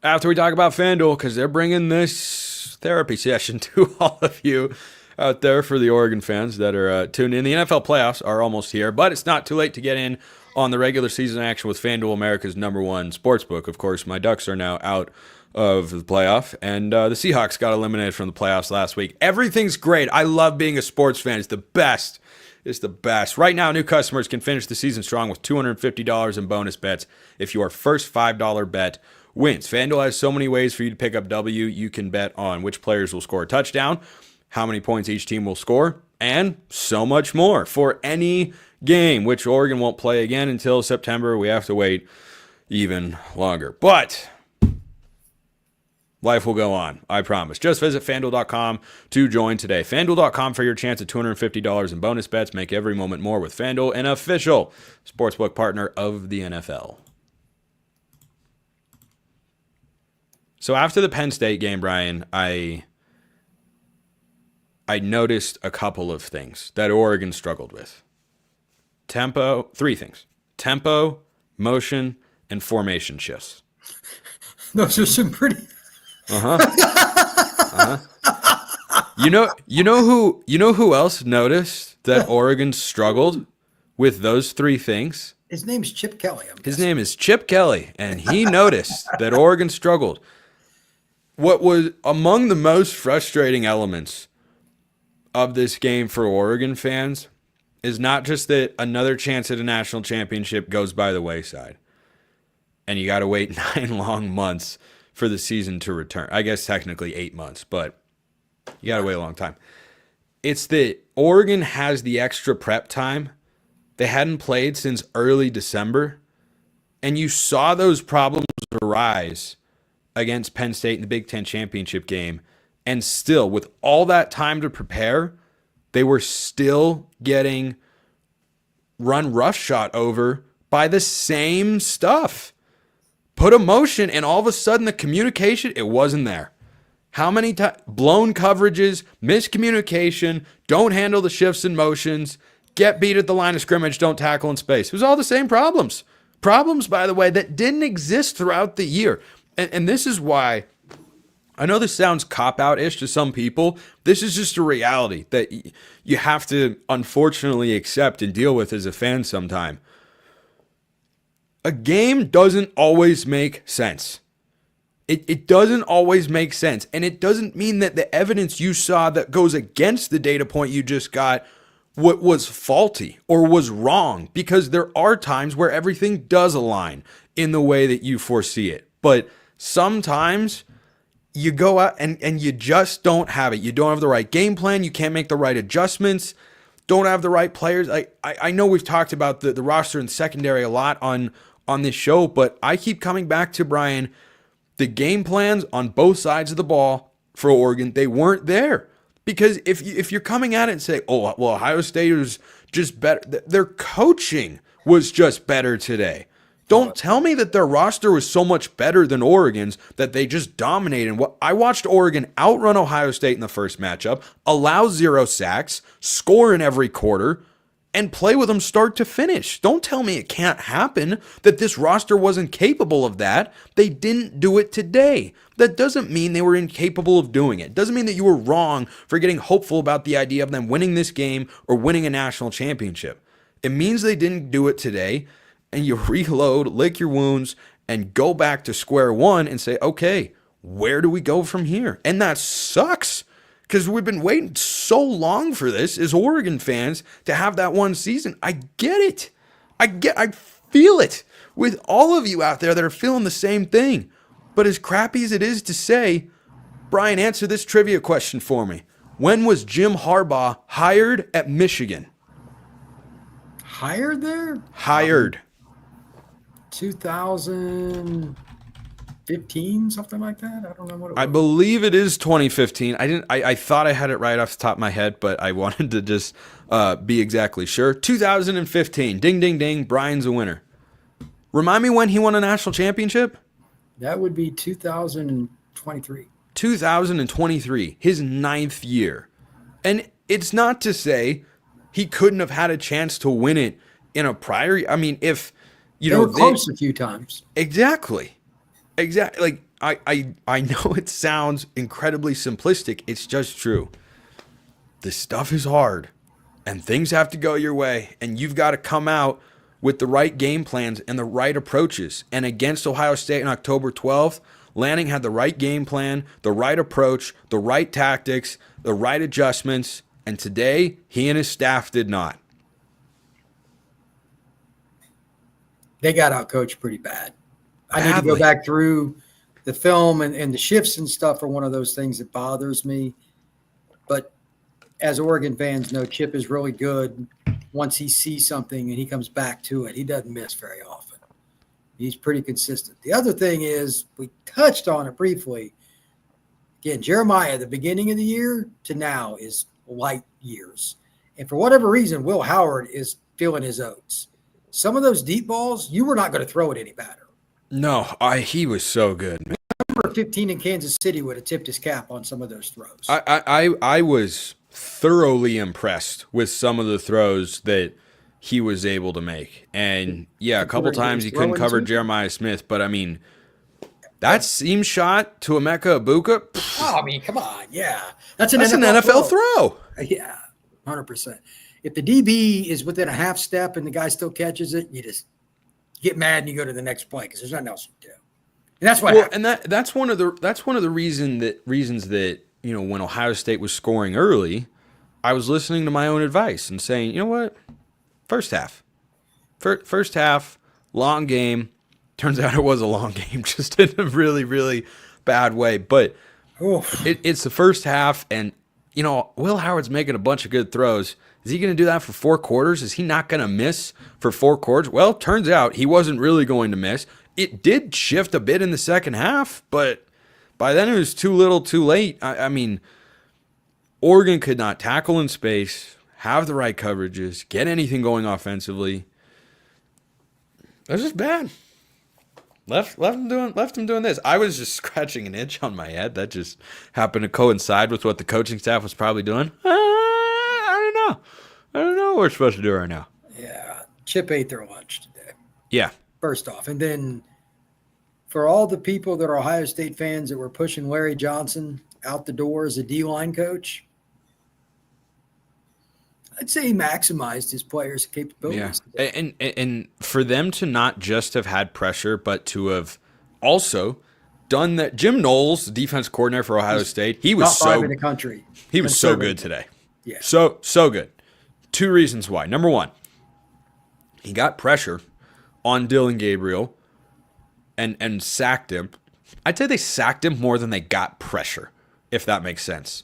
After we talk about FanDuel, because they're bringing this therapy session to all of you out there for the Oregon fans that are tuned in. The NFL playoffs are almost here, but it's not too late to get in on the regular season action with FanDuel, America's #1 sportsbook. Of course, my Ducks are now out of the playoff, and the Seahawks got eliminated from the playoffs last week. Everything's great. I love being a sports fan. It's the best. It's the best. Right now, new customers can finish the season strong with $250 in bonus bets if your first $5 bet wins. FanDuel has so many ways for you to pick up W. You can bet on which players will score a touchdown, how many points each team will score, and so much more for any game, which Oregon won't play again until September. We have to wait even longer. But life will go on, I promise. Just visit FanDuel.com to join today. FanDuel.com for your chance at $250 in bonus bets. Make every moment more with FanDuel, an official sportsbook partner of the NFL. So after the Penn State game, Brian, I noticed a couple of things that Oregon struggled with. Tempo, 3 things. Tempo, motion, and formation shifts. Those are some pretty... You know who else noticed that Oregon struggled with those 3 things? His name's Chip Kelly. His name is Chip Kelly, and he noticed that Oregon struggled. What was among the most frustrating elements of this game for Oregon fans is not just that another chance at a national championship goes by the wayside, and you got to wait 9 long months for the season to return. I guess technically 8 months, but you got to wait a long time. It's that Oregon has the extra prep time. They hadn't played since early December, and you saw those problems arise against Penn State in the Big Ten championship game, and still, with all that time to prepare, they were still getting run roughshod over by the same stuff. Put a motion, and all of a sudden the communication, it wasn't there. How many times? Blown coverages, miscommunication, don't handle the shifts and motions, get beat at the line of scrimmage, don't tackle in space. It was all the same problems. Problems, by the way, that didn't exist throughout the year. And this is why, I know this sounds cop-out-ish to some people. This is just a reality that you have to unfortunately accept and deal with as a fan sometime. A game doesn't always make sense. It doesn't always make sense. And it doesn't mean that the evidence you saw that goes against the data point you just got what was faulty or was wrong, because there are times where everything does align in the way that you foresee it. But sometimes you go out and you just don't have it. You don't have the right game plan. You can't make the right adjustments. Don't have the right players. I know we've talked about the roster and secondary a lot on this show, but I keep coming back to, Brian, the game plans on both sides of the ball for Oregon, they weren't there. Because if you're coming at it and say, oh, well, Ohio State was just better, their coaching was just better today. Don't tell me that their roster was so much better than Oregon's that they just dominated. I watched Oregon outrun Ohio State in the first matchup, allow 0 sacks, score in every quarter, and play with them start to finish. Don't tell me it can't happen, that this roster wasn't capable of that. They didn't do it today. That doesn't mean they were incapable of doing it. Doesn't mean that you were wrong for getting hopeful about the idea of them winning this game or winning a national championship. It means they didn't do it today, and you reload, lick your wounds, and go back to square one and say, okay, where do we go from here? And that sucks, because we've been waiting so long for this as Oregon fans to have that one season. I get it. I feel it with all of you out there that are feeling the same thing. But as crappy as it is to say, Brian, answer this trivia question for me. When was Jim Harbaugh hired at Michigan? Hired there? Hired. 2015, something like that. I don't know what it was. I believe it is 2015. I thought I had it right off the top of my head, but I wanted to just be exactly sure. 2015. Ding, ding, ding. Brian's a winner. Remind me when he won a national championship? That would be 2023. 2023, his 9th year. And it's not to say he couldn't have had a chance to win it in a prior. I mean, if they were close a few times. Exactly. Like I know it sounds incredibly simplistic. It's just true. This stuff is hard, and things have to go your way, and you've got to come out with the right game plans and the right approaches. And against Ohio State on October 12th, Lanning had the right game plan, the right approach, the right tactics, the right adjustments, and today he and his staff did not. They got out-coached pretty bad. I need to go back through the film, and the shifts and stuff are one of those things that bothers me. But as Oregon fans know, Chip is really good. Once he sees something and he comes back to it, he doesn't miss very often. He's pretty consistent. The other thing is, we touched on it briefly. Again, Jeremiah, at the beginning of the year to now is light years. And for whatever reason, Will Howard is feeling his oats. Some of those deep balls, you were not going to throw it any better. No, he was so good, man. Number 15 in Kansas City would have tipped his cap on some of those throws. I was thoroughly impressed with some of the throws that he was able to make. And yeah, a couple times he couldn't cover Jeremiah Smith, but I mean, that seam shot to Emeka Ibuka. Oh, I mean, come on. Yeah. That's an NFL throw. Yeah, 100%. If the DB is within a half step and the guy still catches it, you just get mad and you go to the next play because there's nothing else you do. And that's what happened. And that's one of the reasons that, you know, when Ohio State was scoring early, I was listening to my own advice and saying, you know what? First half, long game. Turns out it was a long game, just in a really, really bad way. But it's the first half, and, you know, Will Howard's making a bunch of good throws. Is he going to do that for 4 quarters? Is he not going to miss for 4 quarters? Well, turns out he wasn't really going to miss. It did shift a bit in the second half, but by then it was too little too late. I mean, Oregon could not tackle in space, have the right coverages, get anything going offensively. That's just bad. Left him doing this. I was just scratching an itch on my head. That just happened to coincide with what the coaching staff was probably doing. I don't know what we're supposed to do right now. Yeah, Chip ate their lunch today. Yeah. First off, and then for all the people that are Ohio State fans that were pushing Larry Johnson out the door as a D-line coach, I'd say he maximized his players' capabilities. Yeah, and for them to not just have had pressure, but to have also done that. Jim Knowles, the defense coordinator for Ohio State, he was top 5 in the country. He was so good today. Yeah, so good. 2 reasons why. Number 1, he got pressure on Dylan Gabriel and sacked him. I'd say they sacked him more than they got pressure, if that makes sense.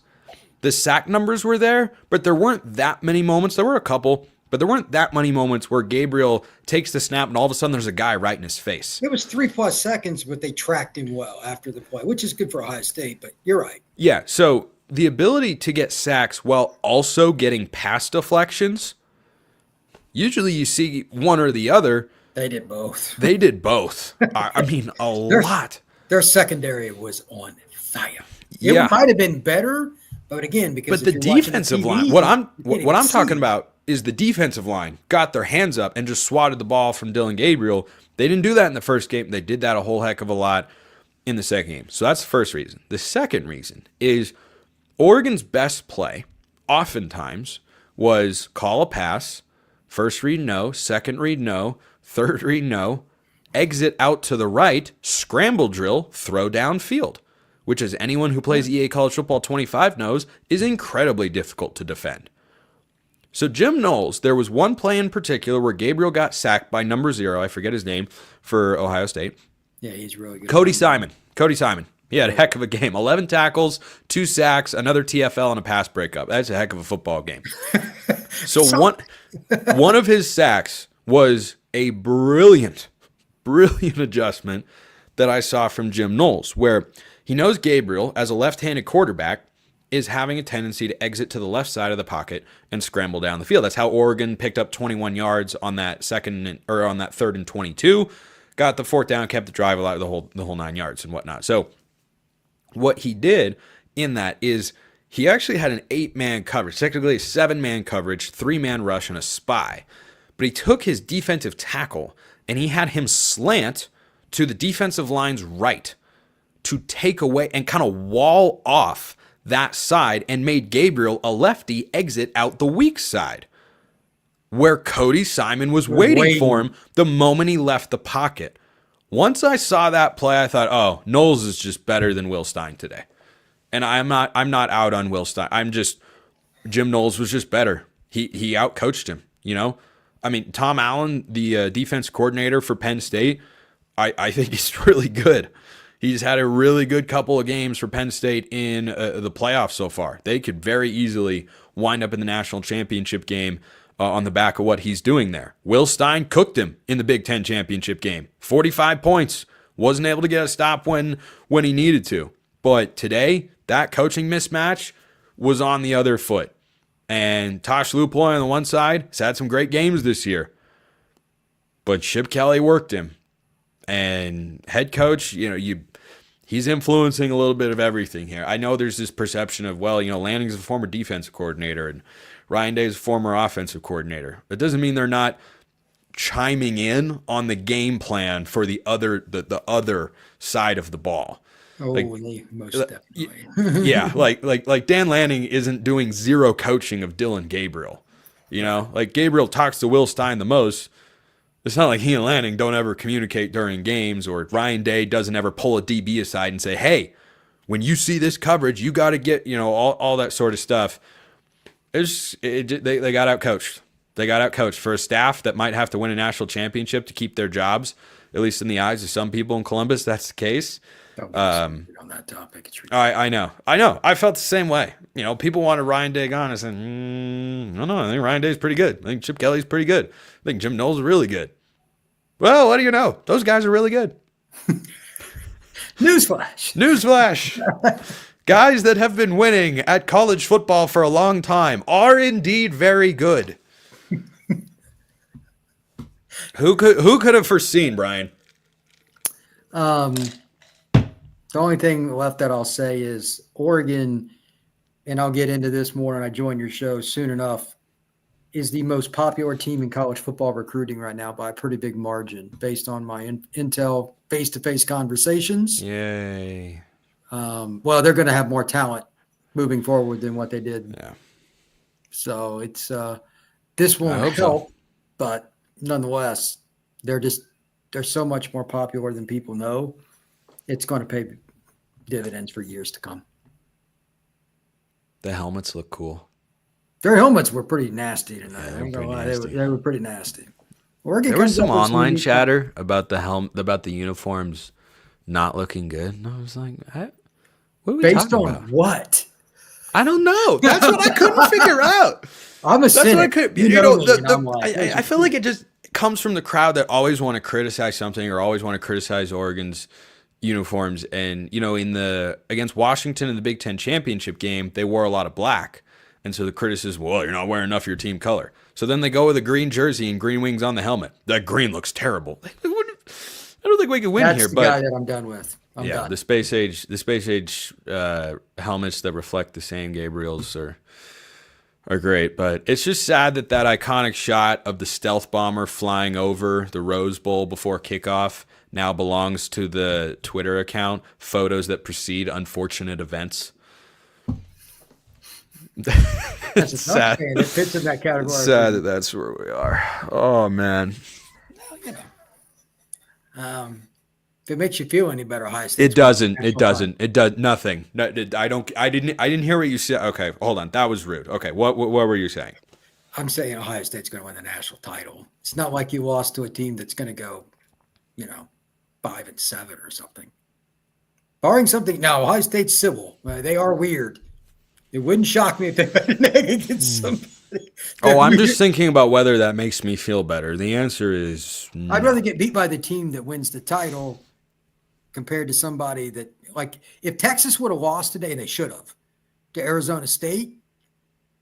The sack numbers were there, but there weren't that many moments. There were a couple, but there weren't that many moments where Gabriel takes the snap and all of a sudden there's a guy right in his face. It was 3+ seconds, but they tracked him well after the play, which is good for Ohio State, but you're right. Yeah, so the ability to get sacks while also getting pass deflections, usually you see one or the other. They did both. They did both. I mean, lot. Their secondary was on fire. It might have been better. But again, because the defensive line, what I'm talking about is the defensive line got their hands up and just swatted the ball from Dylan Gabriel. They didn't do that in the first game. They did that a whole heck of a lot in the second game. So that's the first reason. The second reason is Oregon's best play oftentimes was call a pass, first read no, second read no, third read no, exit out to the right, scramble drill, throw downfield, which, as anyone who plays EA College Football 25 knows, is incredibly difficult to defend. So Jim Knowles, there was one play in particular where Gabriel got sacked by number 0, I forget his name, for Ohio State. Yeah, he's really good. Cody Simon. Cody Simon. He had a heck of a game. 11 tackles, 2 sacks, another TFL, and a pass breakup. That's a heck of a football game. So one of his sacks was a brilliant adjustment that I saw from Jim Knowles, where he knows Gabriel, as a left-handed quarterback, is having a tendency to exit to the left side of the pocket and scramble down the field. That's how Oregon picked up 21 yards on that third and 22, got the fourth down, kept the drive alive, the whole 9 yards and whatnot. So what he did in that is he actually had an 8-man coverage, technically a 7-man coverage, 3-man rush, and a spy. But he took his defensive tackle and he had him slant to the defensive line's right to take away and kind of wall off that side and made Gabriel, a lefty, exit out the weak side where Cody Simon was waiting for him the moment he left the pocket. Once I saw that play, I thought, oh, Knowles is just better than Will Stein today. And I'm not out on Will Stein. Jim Knowles was just better. He outcoached him, you know? I mean, Tom Allen, the defense coordinator for Penn State, I think he's really good. He's had a really good couple of games for Penn State in the playoffs so far. They could very easily wind up in the national championship game on the back of what he's doing there. Will Stein cooked him in the Big Ten championship game. 45 points. Wasn't able to get a stop when he needed to. But today, that coaching mismatch was on the other foot. And Tosh Luploy on the one side has had some great games this year. But Chip Kelly worked him. And head coach, he's influencing a little bit of everything here. I know there's this perception of, Lanning's a former defensive coordinator and Ryan Day's a former offensive coordinator. It doesn't mean they're not chiming in on the game plan for the other side of the ball. Oh, most definitely. Yeah, like Dan Lanning isn't doing zero coaching of Dylan Gabriel. Like Gabriel talks to Will Stein the most. It's not like he and Lanning don't ever communicate during games, or Ryan Day doesn't ever pull a DB aside and say, hey, when you see this coverage, you got to get, all that sort of stuff. They got outcoached. They got outcoached for a staff that might have to win a national championship to keep their jobs, at least in the eyes of some people in Columbus. That's the case. On that topic, it's I know. I felt the same way. People wanted Ryan Day gone. I said, no. I think Ryan Day's pretty good. I think Chip Kelly's pretty good. I think Jim Knowles is really good. Well, what do you know? Those guys are really good. Newsflash. Guys that have been winning at college football for a long time are indeed very good. Who could have foreseen, Brian? The only thing left that I'll say is Oregon, and I'll get into this more when I join your show soon enough, is the most popular team in college football recruiting right now by a pretty big margin based on my intel face-to-face conversations. Yay. Well, they're going to have more talent moving forward than what they did. Yeah. So it's this won't help, but nonetheless, they're so much more popular than people know. It's going to pay dividends for years to come. The helmets look cool. Their helmets were pretty nasty tonight. They were pretty nasty. There was some online chatter about the uniforms not looking good. And I was like, what are we based talking on about? What? I don't know. That's what I couldn't figure out. I'm a cynic. I feel like it just comes from the crowd that always want to criticize something or always want to criticize Oregon's uniforms. And, against Washington in the Big Ten championship game, they wore a lot of black. And so the criticism, well, you're not wearing enough of your team color. So then they go with a green jersey and green wings on the helmet. That green looks terrible. I don't think we can win here. That's the guy that I'm done with. I'm done. The space age helmets that reflect the San Gabriels are great. But it's just sad that iconic shot of the stealth bomber flying over the Rose Bowl before kickoff now belongs to the Twitter account, Photos That Precede Unfortunate Events. That's sad. It fits in that category. It's sad that that's where we are. Oh man. Well, if it makes you feel any better, Ohio State. It doesn't. It does nothing. No, I didn't hear what you said. Okay, hold on. That was rude. Okay, what were you saying? I'm saying Ohio State's going to win the national title. It's not like you lost to a team that's going to go, 5-7 or something. Barring something, now Ohio State's civil. They are weird. It wouldn't shock me if they bet an egg against somebody. I'm just thinking about whether that makes me feel better. The answer is no. I'd rather get beat by the team that wins the title compared to somebody that, like, if Texas would have lost today, they should have, to Arizona State,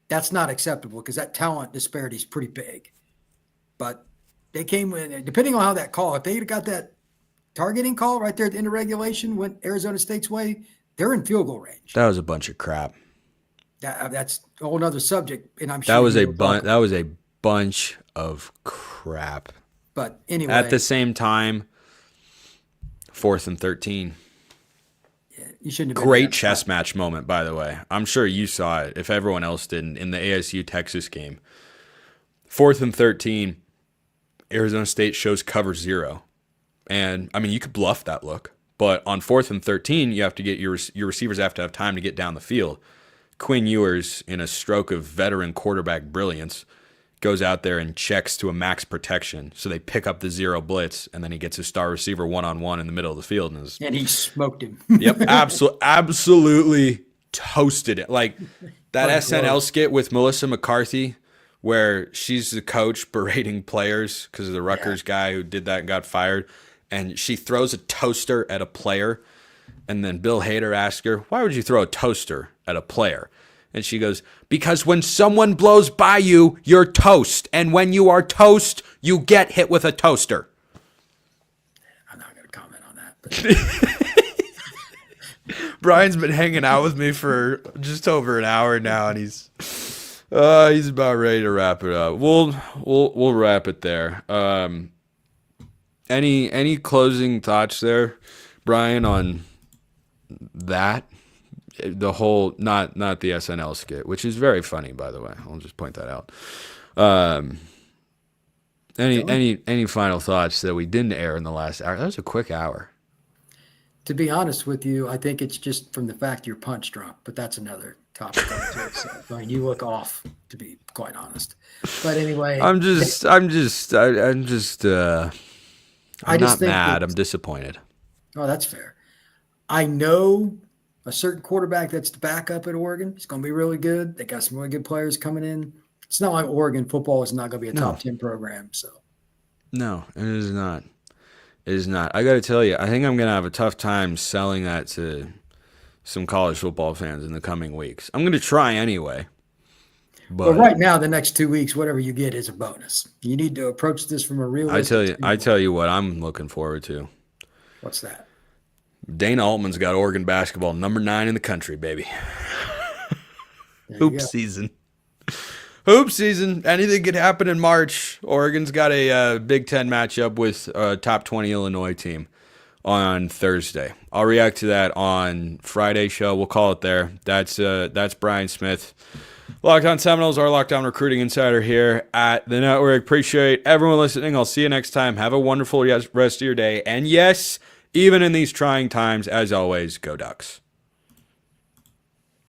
that's not acceptable because that talent disparity is pretty big. But they came with, depending on how that call, if they got that targeting call right there at the end of regulation, went Arizona State's way, they're in field goal range. That was a bunch of crap. That's a whole other subject, and I'm sure that was a bunch of crap. But anyway, at the same time, 4th and 13. Yeah, you shouldn't have. Great chess match moment, by the way. I'm sure you saw it. If everyone else didn't, in the ASU Texas game, 4th and 13, Arizona State shows cover 0, and I mean you could bluff that look, but on 4th and 13, you have to get your receivers have to have time to get down the field. Quinn Ewers, in a stroke of veteran quarterback brilliance, goes out there and checks to a max protection. So they pick up the 0 blitz, and then he gets his star receiver one-on-one in the middle of the field. And he smoked him. Yep, absolutely toasted it. Like that SNL skit with Melissa McCarthy where she's the coach berating players because of the Rutgers guy who did that and got fired. And she throws a toaster at a player. And then Bill Hader asked her, why would you throw a toaster at a player? And she goes, because when someone blows by you, you're toast. And when you are toast, you get hit with a toaster. I'm not going to comment on that. But. Brian's been hanging out with me for just over an hour now, and he's about ready to wrap it up. We'll wrap it there. Any closing thoughts there, Brian, on that? The whole not the SNL skit, which is very funny, by the way. I'll just point that out. Any final thoughts that we didn't air in the last hour? That was a quick hour. To be honest with you, I think it's just from the fact you're punch drunk, but that's another topic. So, I mean, you look off, to be quite honest. But anyway, I'm not mad. I'm disappointed. Oh, that's fair. I know a certain quarterback that's the backup at Oregon. He's going to be really good. They got some really good players coming in. It's not like Oregon football is not going to be a top 10 program. So, no, it is not. It is not. I got to tell you, I think I'm going to have a tough time selling that to some college football fans in the coming weeks. I'm going to try anyway. But right now, the next 2 weeks, whatever you get is a bonus. You need to approach this from a realistic I tell you what I'm looking forward to. What's that? Dana Altman's got Oregon basketball number 9 in the country, baby. Hoop season. Hoop season. Anything could happen in March. Oregon's got a Big Ten matchup with a top 20 Illinois team on Thursday. I'll react to that on Friday's show. We'll call it there. That's Brian Smith, Locked On Seminoles, our Locked On Recruiting Insider here at the network. Appreciate everyone listening. I'll see you next time. Have a wonderful rest of your day. And yes, even in these trying times, as always, go Ducks.